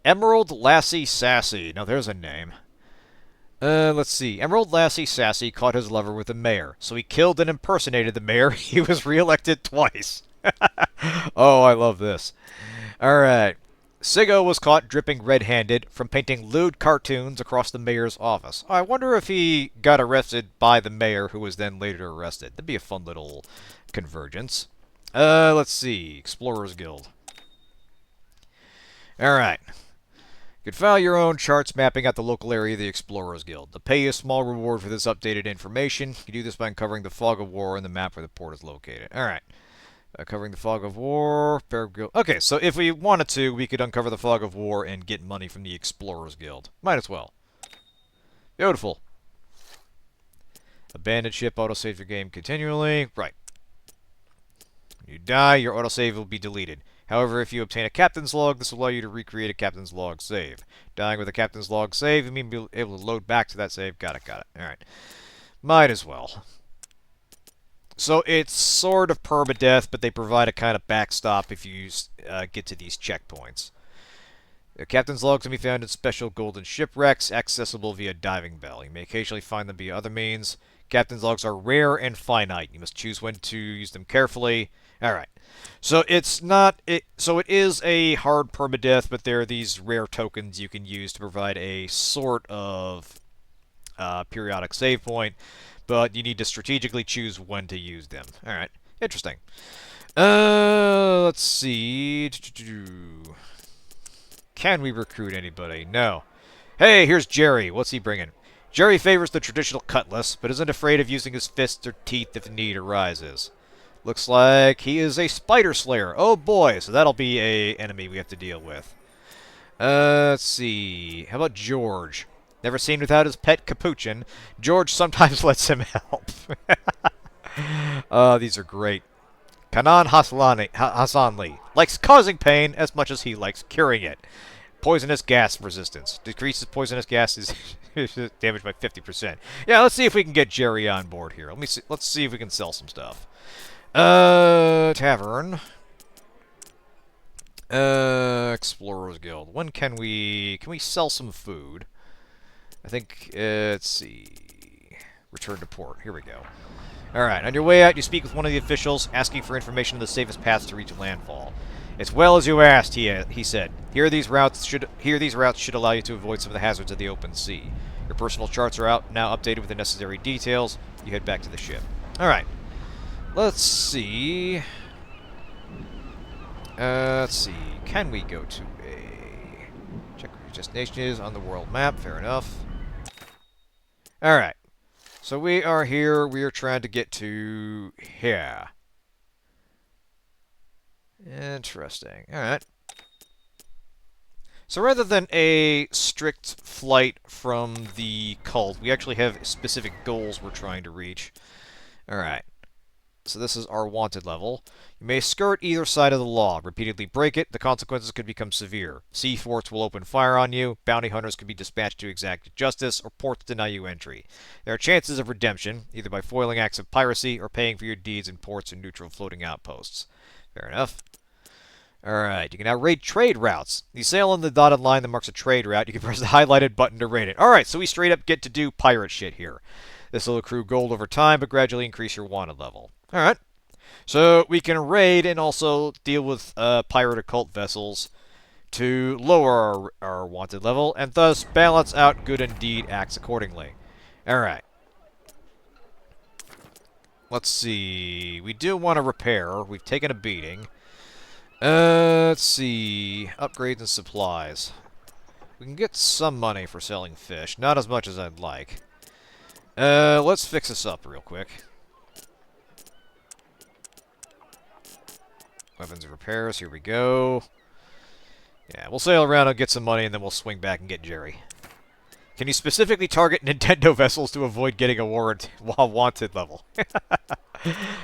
Emerald Lassie Sassy. Now, there's a name. Let's see. Emerald Lassie Sassy caught his lover with the mayor. So he killed and impersonated the mayor. He was reelected twice. Oh, I love this. Alright. Siggo was caught dripping red-handed from painting lewd cartoons across the mayor's office. I wonder if he got arrested by the mayor, who was then later arrested. That'd be a fun little convergence. Let's see. Explorers Guild. Alright. You can file your own charts mapping out the local area of the Explorers Guild. They'll pay you a small reward for this updated information. You can do this by uncovering the Fog of War in the map where the port is located. Alright. Covering the Fog of War. Okay, so if we wanted to, we could uncover the Fog of War and get money from the Explorers Guild. Might as well. Beautiful. Abandoned ship, autosave your game continually. Right. When you die, your autosave will be deleted. However, if you obtain a captain's log, this will allow you to recreate a captain's log save. Dying with a captain's log save, you mean be able to load back to that save. Got it, got it. Alright. Might as well. So it's sort of permadeath, but they provide a kind of backstop if you get to these checkpoints. The captain's logs can be found in special golden shipwrecks, accessible via diving bell. You may occasionally find them via other means. Captain's logs are rare and finite. You must choose when to use them carefully. Alright. So it's not... so it is a hard permadeath, but there are these rare tokens you can use to provide a sort of periodic save point, but you need to strategically choose when to use them. Alright. Interesting. Let's see. Can we recruit anybody? No. Hey, here's Jerry. What's he bringing? Jerry favors the traditional cutlass, but isn't afraid of using his fists or teeth if need arises. Looks like he is a spider slayer. Oh boy, so that'll be a enemy we have to deal with. Let's see. How about George? Never seen without his pet capuchin. George sometimes lets him help. These are great. Kanan Hasanli likes causing pain as much as he likes curing it. Poisonous gas resistance. Decreases poisonous gases damage by 50%. Yeah, let's see if we can get Jerry on board here. Let's see if we can sell some stuff. Tavern. Explorers Guild. When can we sell some food? I think, let's see. Return to port. Here we go. Alright, on your way out, you speak with one of the officials, asking for information on the safest paths to reach landfall. It's well as you asked, he said. Here these routes should allow you to avoid some of the hazards of the open sea. Your personal charts are out now updated with the necessary details. You head back to the ship. Alright. Let's see. Let's see. Can we go to a... Check where your destination is on the world map. Fair enough. Alright. So we are here. We are trying to get to here. Interesting. Alright. So rather than a strict flight from the cult, we actually have specific goals we're trying to reach. Alright. So this is our wanted level. You may skirt either side of the law. Repeatedly break it, the consequences could become severe. Sea forts will open fire on you, bounty hunters could be dispatched to exact justice, or ports deny you entry. There are chances of redemption, either by foiling acts of piracy or paying for your deeds in ports and neutral floating outposts. Fair enough. Alright, you can now raid trade routes. You sail on the dotted line that marks a trade route, you can press the highlighted button to raid it. Alright, so we straight up get to do pirate shit here. This will accrue gold over time, but gradually increase your wanted level. Alright. So we can raid and also deal with pirate occult vessels to lower our wanted level, and thus balance out good and deed acts accordingly. Alright. Let's see. We do want to repair. We've taken a beating. Let's see. Upgrades and supplies. We can get some money for selling fish. Not as much as I'd like. Let's fix this up real quick. Weapons and repairs, here we go. Yeah, we'll sail around and get some money, and then we'll swing back and get Jerry. Can you specifically target Nintendo vessels to avoid getting a warrant while wanted level?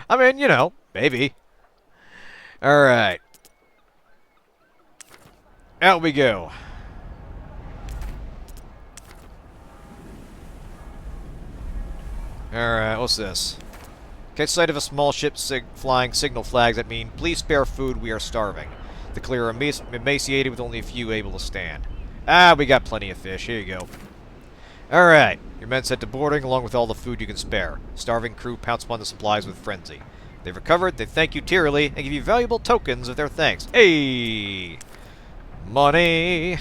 I mean, you know, maybe. Alright. Out we go. Alright, what's this? Catch sight of a small ship flying signal flags that mean, please spare food, we are starving. The clear are emaciated with only a few able to stand. Ah, we got plenty of fish. Here you go. Alright, your men set to boarding along with all the food you can spare. Starving crew pounce upon the supplies with frenzy. They've recovered, they thank you tearily, and give you valuable tokens of their thanks. Hey! Money! I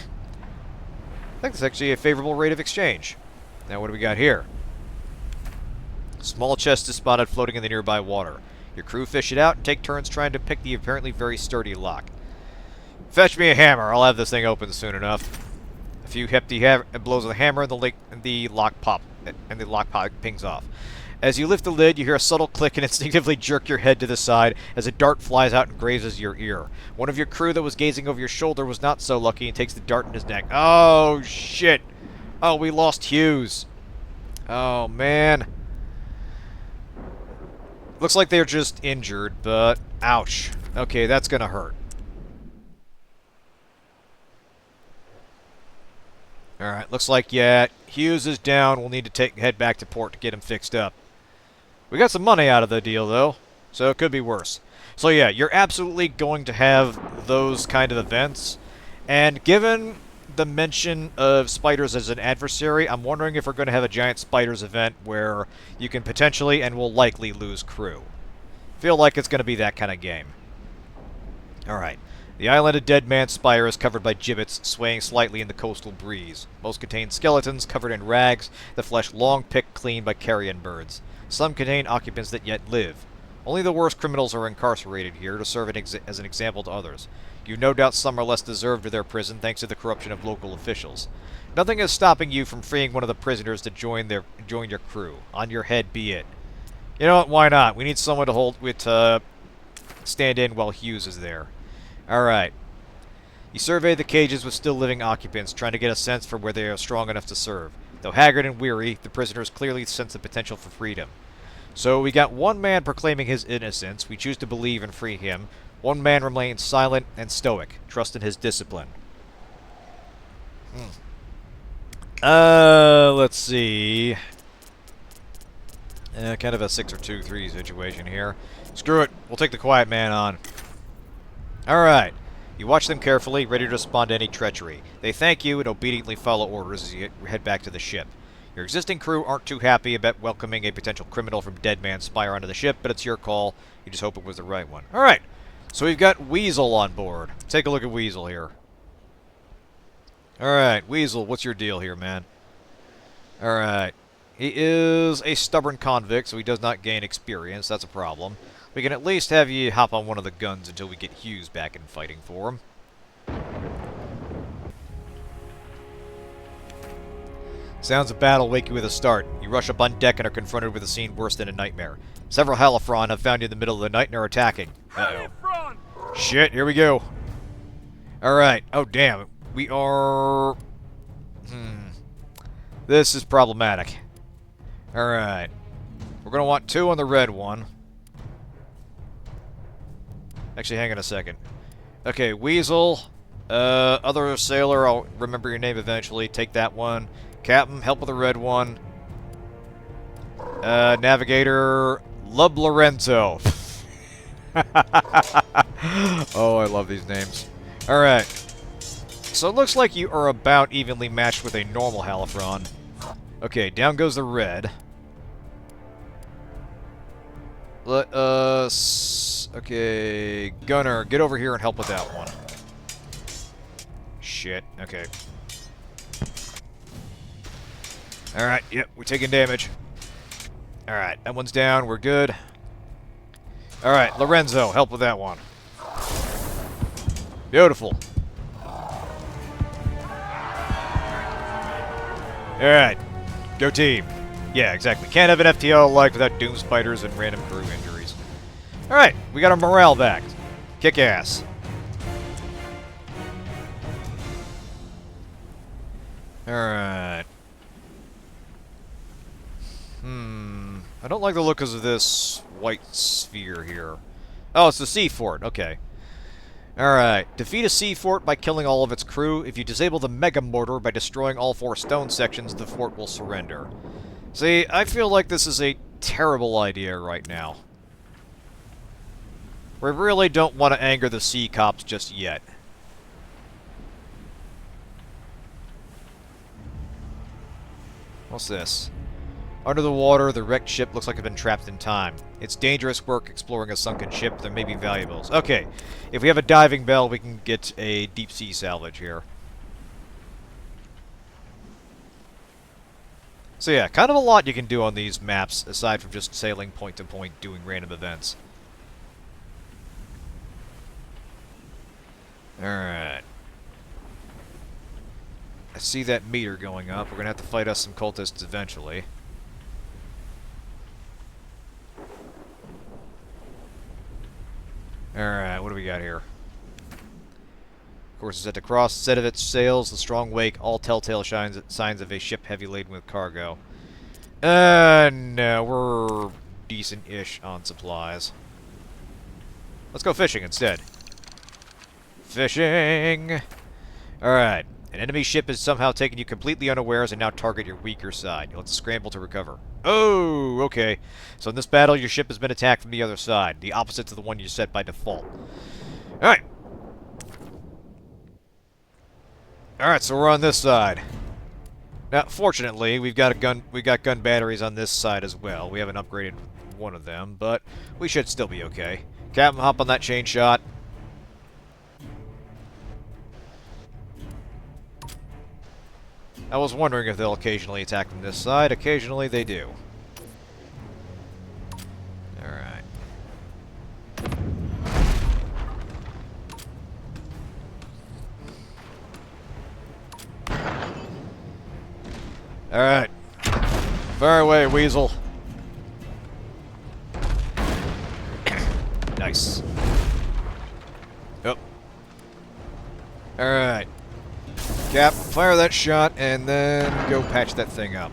think that's actually a favorable rate of exchange. Now what do we got here? Small chest is spotted floating in the nearby water. Your crew fish it out and take turns trying to pick the apparently very sturdy lock. Fetch me a hammer. I'll have this thing open soon enough. A few hefty blows of the hammer and the lock pop pings off. As you lift the lid, you hear a subtle click and instinctively jerk your head to the side as a dart flies out and grazes your ear. One of your crew that was gazing over your shoulder was not so lucky and takes the dart in his neck. Oh, shit. Oh, we lost Hughes. Oh, man. Looks like they're just injured, but ouch. Okay, that's gonna hurt. Alright, looks like, yeah, Hughes is down. We'll need to head back to port to get him fixed up. We got some money out of the deal, though, so it could be worse. So yeah, you're absolutely going to have those kind of events, and given the mention of spiders as an adversary, I'm wondering if we're going to have a giant spiders event where you can potentially and will likely lose crew. Feel like it's going to be that kind of game. Alright. The island of Dead Man's Spire is covered by gibbets swaying slightly in the coastal breeze. Most contain skeletons covered in rags, the flesh long picked clean by carrion birds. Some contain occupants that yet live. Only the worst criminals are incarcerated here to serve as an example to others. You no doubt some are less deserved of their prison thanks to the corruption of local officials. Nothing is stopping you from freeing one of the prisoners to join your crew. On your head be it. You know what, why not? We need someone to stand in while Hughes is there. Alright. You survey the cages with still living occupants, trying to get a sense for where they are strong enough to serve. Though haggard and weary, the prisoners clearly sense the potential for freedom. So we got one man proclaiming his innocence. We choose to believe and free him. One man remains silent and stoic, trust in his discipline. Let's see. Kind of a 6 or 2-3 situation here. Screw it. We'll take the quiet man on. Alright. You watch them carefully, ready to respond to any treachery. They thank you and obediently follow orders as you head back to the ship. Your existing crew aren't too happy about welcoming a potential criminal from Dead Man's Spire onto the ship, but it's your call. You just hope it was the right one. Alright. So we've got Weasel on board. Take a look at Weasel here. Alright, Weasel, what's your deal here, man? Alright. He is a stubborn convict, so he does not gain experience. That's a problem. We can at least have you hop on one of the guns until we get Hughes back in fighting for him. Sounds of battle wake you with a start. You rush up on deck and are confronted with a scene worse than a nightmare. Several Halifron have found you in the middle of the night and are attacking. Uh-oh. Shit, here we go. Alright. Oh, damn. We are... This is problematic. Alright. We're going to want 2 on the red one. Actually, hang on a second. Okay, Weasel. Other sailor, I'll remember your name eventually. Take that one. Captain, help with the red one. Navigator, Lub Lorenzo. Oh, I love these names. Alright. So it looks like you are about evenly matched with a normal Halifron. Okay, down goes the red. Let us... Okay, Gunner, get over here and help with that one. Shit, okay. Alright, yep, we're taking damage. Alright, that one's down, we're good. Alright, Lorenzo, help with that one. Beautiful. Alright, go team. Yeah, exactly. Can't have an FTL like without doom spiders and random crew injuries. Alright, we got our morale back. Kick ass. Alright. I don't like the look of this white sphere here. Oh, it's the sea fort. Okay. Alright. Defeat a sea fort by killing all of its crew. If you disable the mega mortar by destroying all 4 stone sections, the fort will surrender. See, I feel like this is a terrible idea right now. We really don't want to anger the sea cops just yet. What's this? Under the water, the wrecked ship looks like it's been trapped in time. It's dangerous work exploring a sunken ship. There may be valuables. Okay, if we have a diving bell, we can get a deep sea salvage here. So yeah, kind of a lot you can do on these maps, aside from just sailing point to point, doing random events. Alright. I see that meter going up. We're gonna have to fight us some cultists eventually. Alright, what do we got here? Of course, it's set to cross. Set of its sails, the strong wake, all telltale signs of a ship heavy laden with cargo. No, we're decent-ish on supplies. Let's go fishing instead. Fishing! Alright. An enemy ship has somehow taken you completely unawares and now target your weaker side. You'll have to scramble to recover. Oh, okay. So in this battle, your ship has been attacked from the other side. The opposite to the one you set by default. Alright. Alright, so we're on this side. Now, fortunately, we got gun batteries on this side as well. We haven't upgraded one of them, but we should still be okay. Captain, hop on that chain shot. I was wondering if they'll occasionally attack from this side. Occasionally, they do. Alright. Alright. Fire away, weasel. Nice. Yep. Alright. Cap, fire that shot, and then go patch that thing up.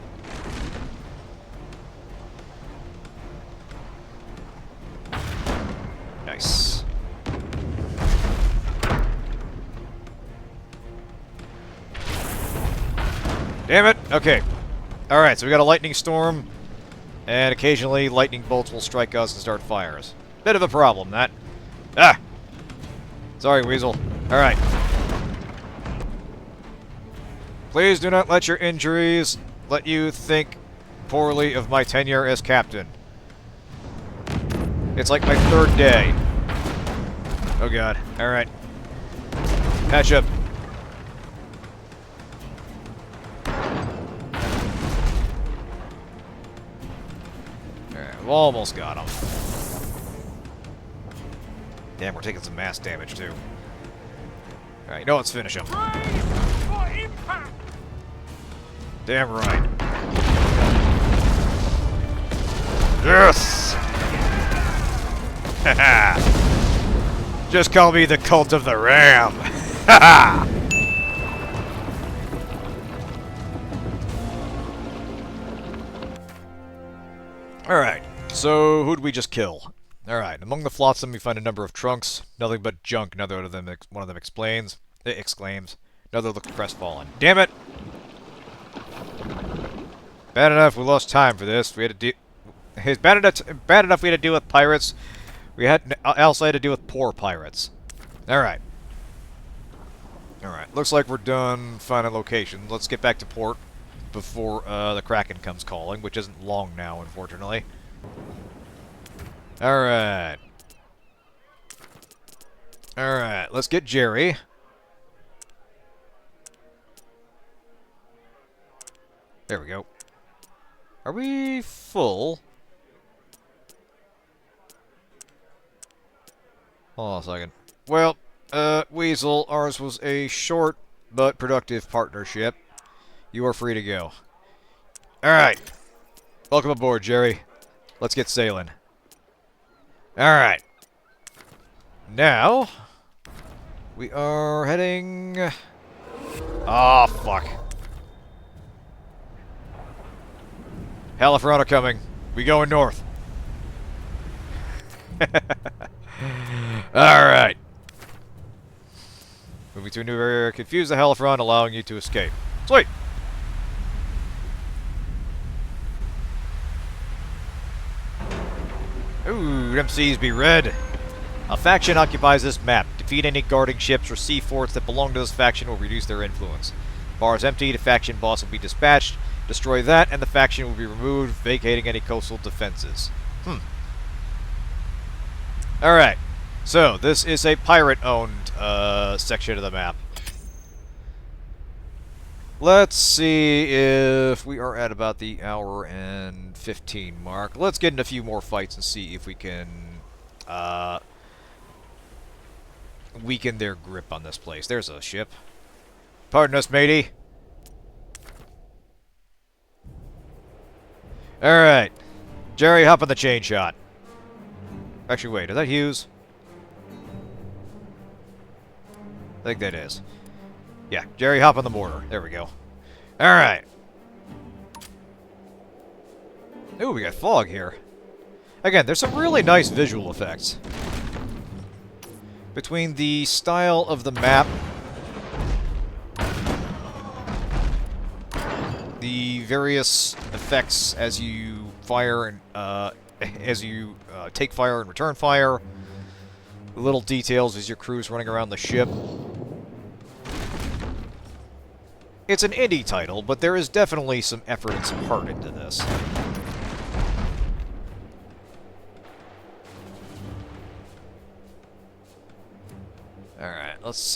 Nice. Damn it! Okay. Alright, so we got a lightning storm, and occasionally lightning bolts will strike us and start fires. Bit of a problem, that. Ah! Sorry, Weasel. Alright. Please do not let your injuries let you think poorly of my tenure as captain. It's like my 3rd day. Oh god. Alright. Patch up. Alright, we've almost got him. Damn, we're taking some mass damage too. Alright, let's finish him. Damn right. Yes! Haha! Just call me the Cult of the Ram! Haha! Alright, so who'd we just kill? Alright, among the flotsam we find a number of trunks. Nothing but junk, one of them exclaims. Another looks crestfallen. Damn it! Bad enough we lost time for this. We had to do... It's bad enough we had to deal with pirates. Also had to deal with poor pirates. Alright. Alright, looks like we're done finding location. Let's get back to port before the Kraken comes calling, which isn't long now, unfortunately. Alright. Alright, let's get Jerry. There we go. Are we full? Hold on a second. Well, Weasel, ours was a short but productive partnership. You are free to go. Alright. Welcome aboard, Jerry. Let's get sailing. Alright. Now, we are heading... Ah, fuck. Halifrana coming. We going north. Alright. Moving to a new area. Confuse the Halifron, allowing you to escape. Sweet! Ooh, them seas be red. A faction occupies this map. Defeat any guarding ships or sea forts that belong to this faction will reduce their influence. Bar is empty, the faction boss will be dispatched. Destroy that, and the faction will be removed, vacating any coastal defenses. Alright. So, this is a pirate-owned section of the map. Let's see if we are at about the hour and 15 mark. Let's get in a few more fights and see if we can weaken their grip on this place. There's a ship. Pardon us, matey. Alright. Jerry, hop on the chain shot. Actually, wait, is that Hughes? I think that is. Yeah, Jerry, hop on the mortar. There we go. Alright. Ooh, we got fog here. Again, there's some really nice visual effects. Between the style of the map, the various effects as you fire and take fire and return fire, the little details as your crew's running around the ship. It's an indie title, but there is definitely some effort and some heart into this. Alright, let's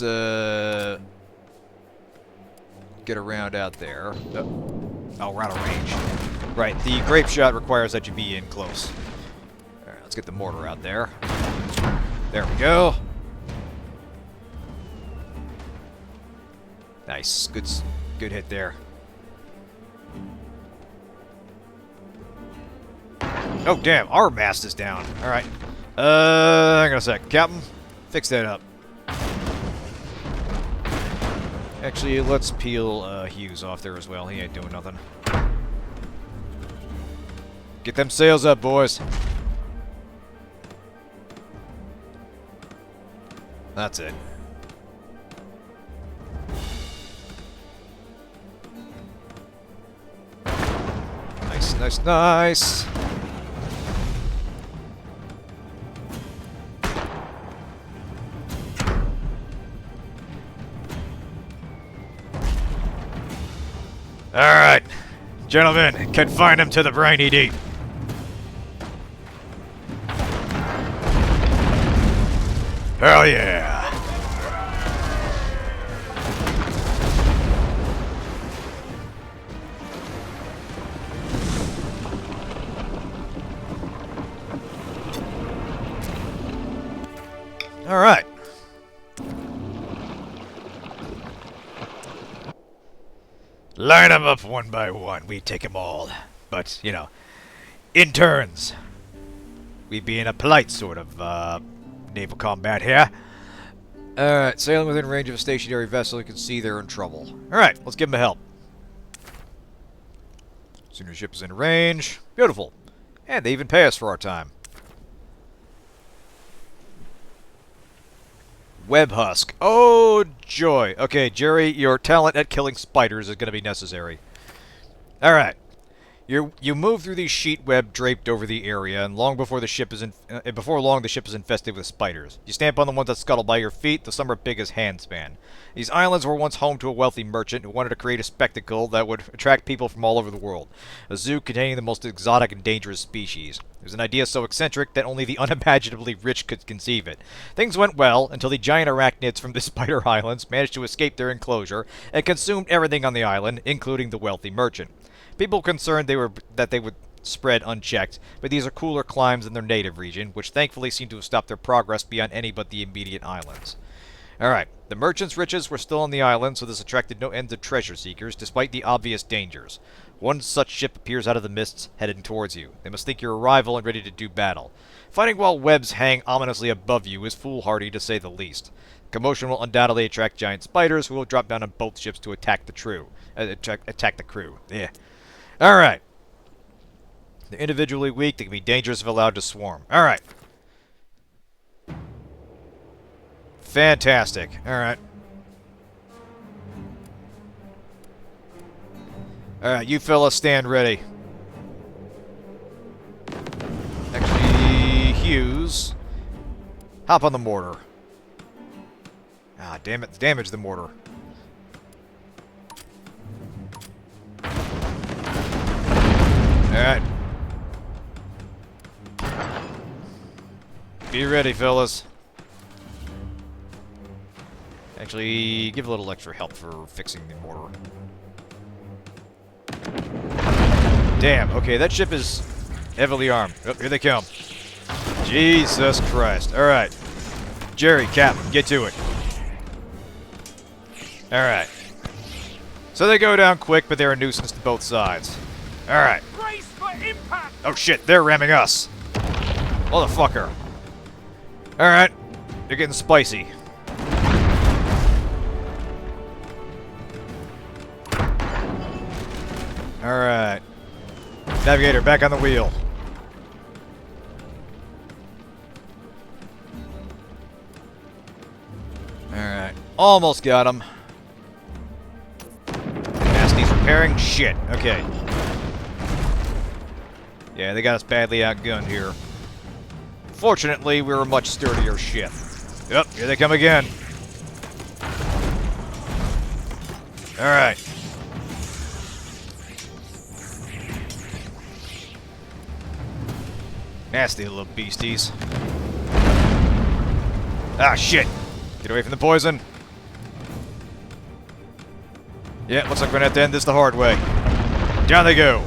get around out there. Oh, we're out of range. Right, the grape shot requires that you be in close. Alright, let's get the mortar out there. There we go. Nice. Good hit there. Oh, damn. Our mast is down. Alright. Hang on a sec. Captain, fix that up. Actually, let's peel Hughes off there as well. He ain't doing nothing. Get them sails up, boys. That's it. Nice, nice, nice. Alright, gentlemen, confine him to the briny deep. Hell yeah! Alright. Line them up one by one. We take them all. But, you know, in turns. We be in a polite sort of, naval combat here. Alright, sailing within range of a stationary vessel, you can see they're in trouble. Alright, let's give them a help. Sooner ship is in range. Beautiful. And they even pay us for our time. Web husk. Oh, joy. Okay, Jerry, your talent at killing spiders is going to be necessary. Alright. You move through these sheet web draped over the area, and before long the ship is infested with spiders. You stamp on the ones that scuttle by your feet, though some are big as handspan. These islands were once home to a wealthy merchant who wanted to create a spectacle that would attract people from all over the world. A zoo containing the most exotic and dangerous species. It was an idea so eccentric that only the unimaginably rich could conceive it. Things went well until the giant arachnids from the Spider Islands managed to escape their enclosure and consumed everything on the island, including the wealthy merchant. People concerned that they would spread unchecked, but these are cooler climes than their native region, which thankfully seem to have stopped their progress beyond any but the immediate islands. Alright, the merchant's riches were still on the island, so this attracted no end of treasure seekers, despite the obvious dangers. One such ship appears out of the mists, heading towards you. They must think your arrival and ready to do battle. Fighting while webs hang ominously above you is foolhardy to say the least. Commotion will undoubtedly attract giant spiders, who will drop down on both ships to attack the crew. Yeah. Alright. They're individually weak. They can be dangerous if allowed to swarm. Alright. Fantastic. Alright. Alright, you fellas stand ready. Actually, Hughes. Hop on the mortar. Ah, damn it. Damage the mortar. Alright. Be ready, fellas. Actually, give a little extra help for fixing the mortar. Damn, okay, that ship is heavily armed. Oh, here they come. Jesus Christ. Alright. Jerry, Captain, get to it. Alright. So they go down quick, but they're a nuisance to both sides. Alright. Oh shit, they're ramming us. Motherfucker. Alright. They're getting spicy. Alright. Navigator, back on the wheel. Alright. Almost got him. Nasty's repairing? Shit. Okay. Yeah, they got us badly outgunned here. Fortunately, we were a much sturdier ship. Yep, here they come again. Alright. Nasty little beasties. Ah, shit! Get away from the poison. Yeah, looks like we're gonna have to end this the hard way. Down they go.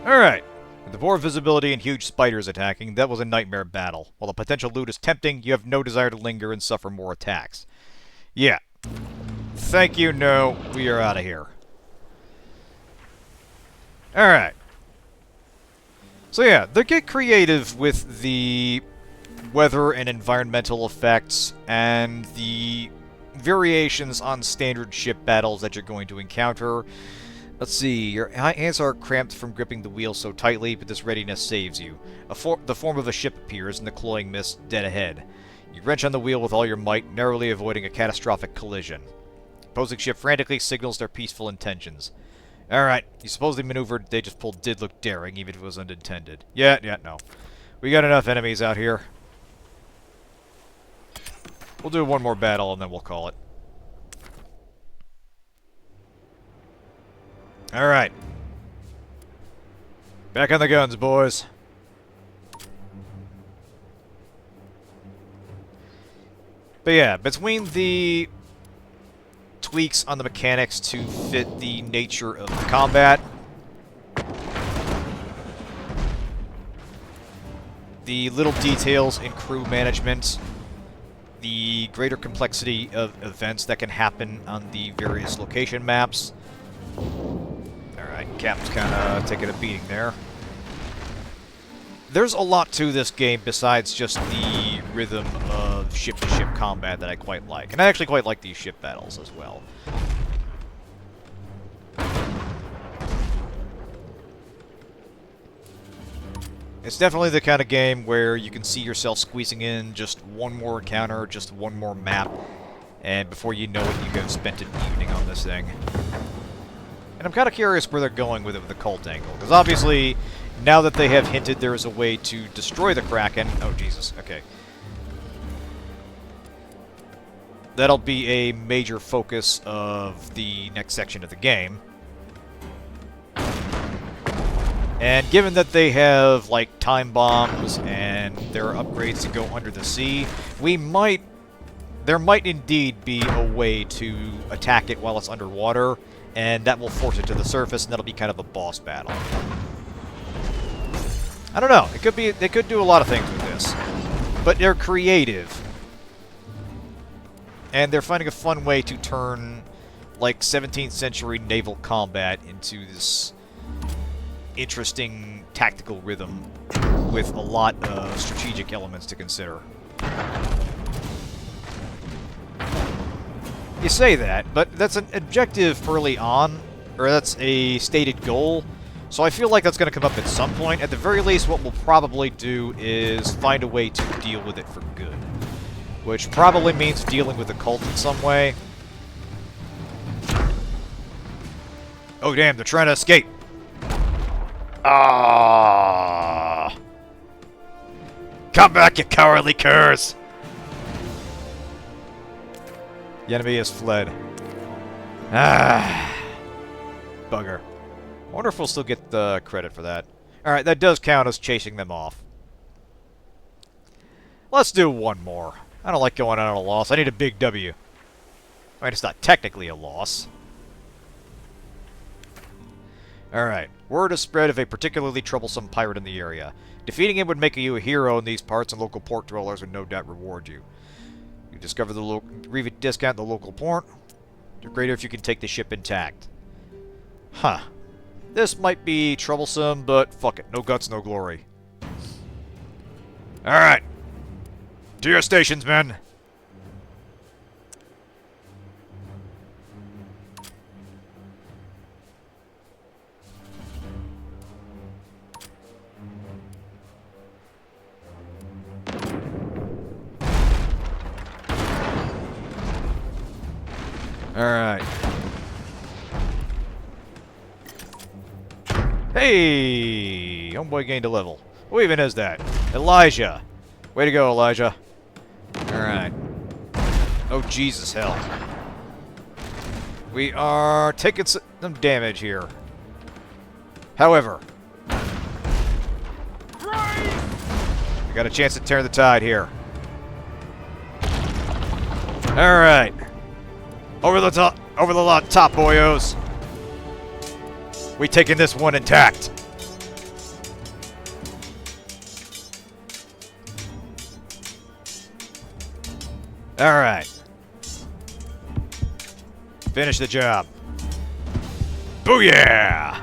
Alright. With the poor visibility and huge spiders attacking, that was a nightmare battle. While the potential loot is tempting, you have no desire to linger and suffer more attacks. Yeah. Thank you, no. We are out of here. Alright. So yeah, they get creative with the weather and environmental effects and the variations on standard ship battles that you're going to encounter. Let's see, your hands are cramped from gripping the wheel so tightly, but this readiness saves you. The form of a ship appears in the cloying mist dead ahead. You wrench on the wheel with all your might, narrowly avoiding a catastrophic collision. Opposing ship frantically signals their peaceful intentions. Alright, you suppose they maneuvered, they just pulled did look daring, even if it was unintended. Yeah, no. We got enough enemies out here. We'll do one more battle and then we'll call it. Alright. Back on the guns, boys. But yeah, between the tweaks on the mechanics to fit the nature of the combat, the little details in crew management, the greater complexity of events that can happen on the various location maps. Alright, Captain's kind of taking a beating there. There's a lot to this game besides just the rhythm of ship-to-ship combat that I quite like. And I actually quite like these ship battles as well. It's definitely the kind of game where you can see yourself squeezing in just one more encounter, just one more map, and before you know it, you have spent an evening on this thing. And I'm kind of curious where they're going with it with the cult angle, because obviously, now that they have hinted there is a way to destroy the Kraken... Oh, Jesus, okay. That'll be a major focus of the next section of the game. And given that they have, like, time bombs and there are upgrades to go under the sea, there might indeed be a way to attack it while it's underwater, and that will force it to the surface, and that'll be kind of a boss battle. I don't know. They could do a lot of things with this. But they're creative. And they're finding a fun way to turn, like, 17th century naval combat into this interesting tactical rhythm with a lot of strategic elements to consider. You say that, but that's an objective early on, or that's a stated goal, so I feel like that's going to come up at some point. At the very least, what we'll probably do is find a way to deal with it for good. Which probably means dealing with the cult in some way. Oh damn, they're trying to escape! Ah! Come back, you cowardly curs! The enemy has fled. Ah! Bugger. I wonder if we'll still get the credit for that. Alright, that does count as chasing them off. Let's do one more. I don't like going out on a loss. I need a big W. I mean, it's not technically a loss. Alright. Word is spread of a particularly troublesome pirate in the area. Defeating him would make you a hero in these parts, and local port dwellers would no doubt reward you. You discover the discount the local port. You're greater if you can take the ship intact. Huh. This might be troublesome, but fuck it. No guts, no glory. Alright. To your stations, men. Alright. Hey! Homeboy gained a level. Who even is that? Elijah! Way to go, Elijah. Alright. Oh, Jesus, hell. We are taking some damage here. However, we got a chance to turn the tide here. Alright. Over the top, boyos. We taking this one intact. Alright. Finish the job. Booyah!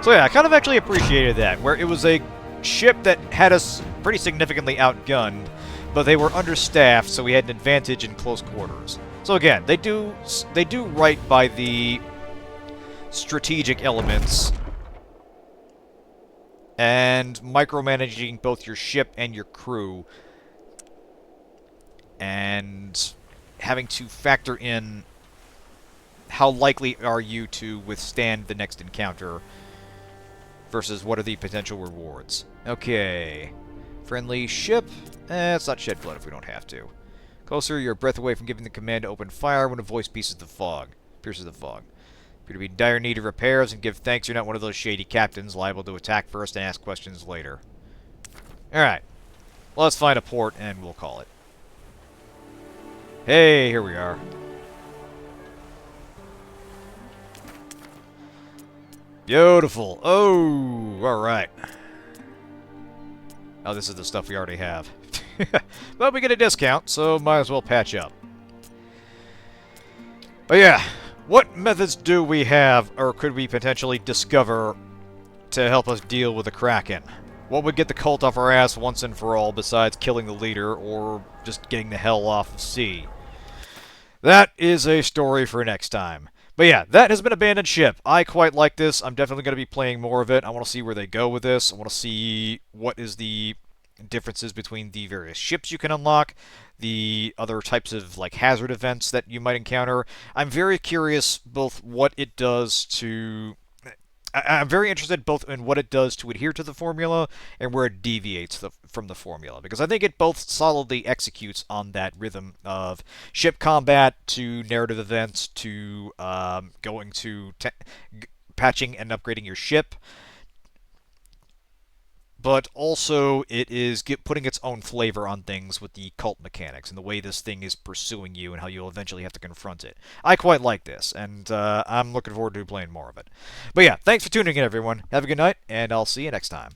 So yeah, I kind of actually appreciated that, where it was a ship that had us pretty significantly outgunned, but they were understaffed, so we had an advantage in close quarters. So again, they do right by the strategic elements and micromanaging both your ship and your crew, and having to factor in how likely are you to withstand the next encounter versus what are the potential rewards. Okay. Friendly ship. Let's not shed blood if we don't have to. Closer, you're a breath away from giving the command to open fire when a voice pierces the fog. Appear to be in dire need of repairs, and give thanks you're not one of those shady captains liable to attack first and ask questions later. Alright. Well, let's find a port and we'll call it. Hey, here we are. Beautiful. Oh, alright. Oh, this is the stuff we already have. But we get a discount, so might as well patch up. But yeah, what methods do we have, or could we potentially discover, to help us deal with the kraken? What would get the cult off our ass once and for all, besides killing the leader, or just getting the hell off of sea? That is a story for next time. But yeah, that has been Abandoned Ship. I quite like this. I'm definitely going to be playing more of it. I want to see where they go with this. I want to see what is the differences between the various ships you can unlock, the other types of like hazard events that you might encounter. I'm very curious both what it does to... I'm very interested both in what it does to adhere to the formula and where it deviates from the formula, because I think it both solidly executes on that rhythm of ship combat to narrative events to going to patching and upgrading your ship, but also it is putting its own flavor on things with the cult mechanics and the way this thing is pursuing you and how you'll eventually have to confront it. I quite like this, and I'm looking forward to playing more of it. But yeah, thanks for tuning in, everyone. Have a good night, and I'll see you next time.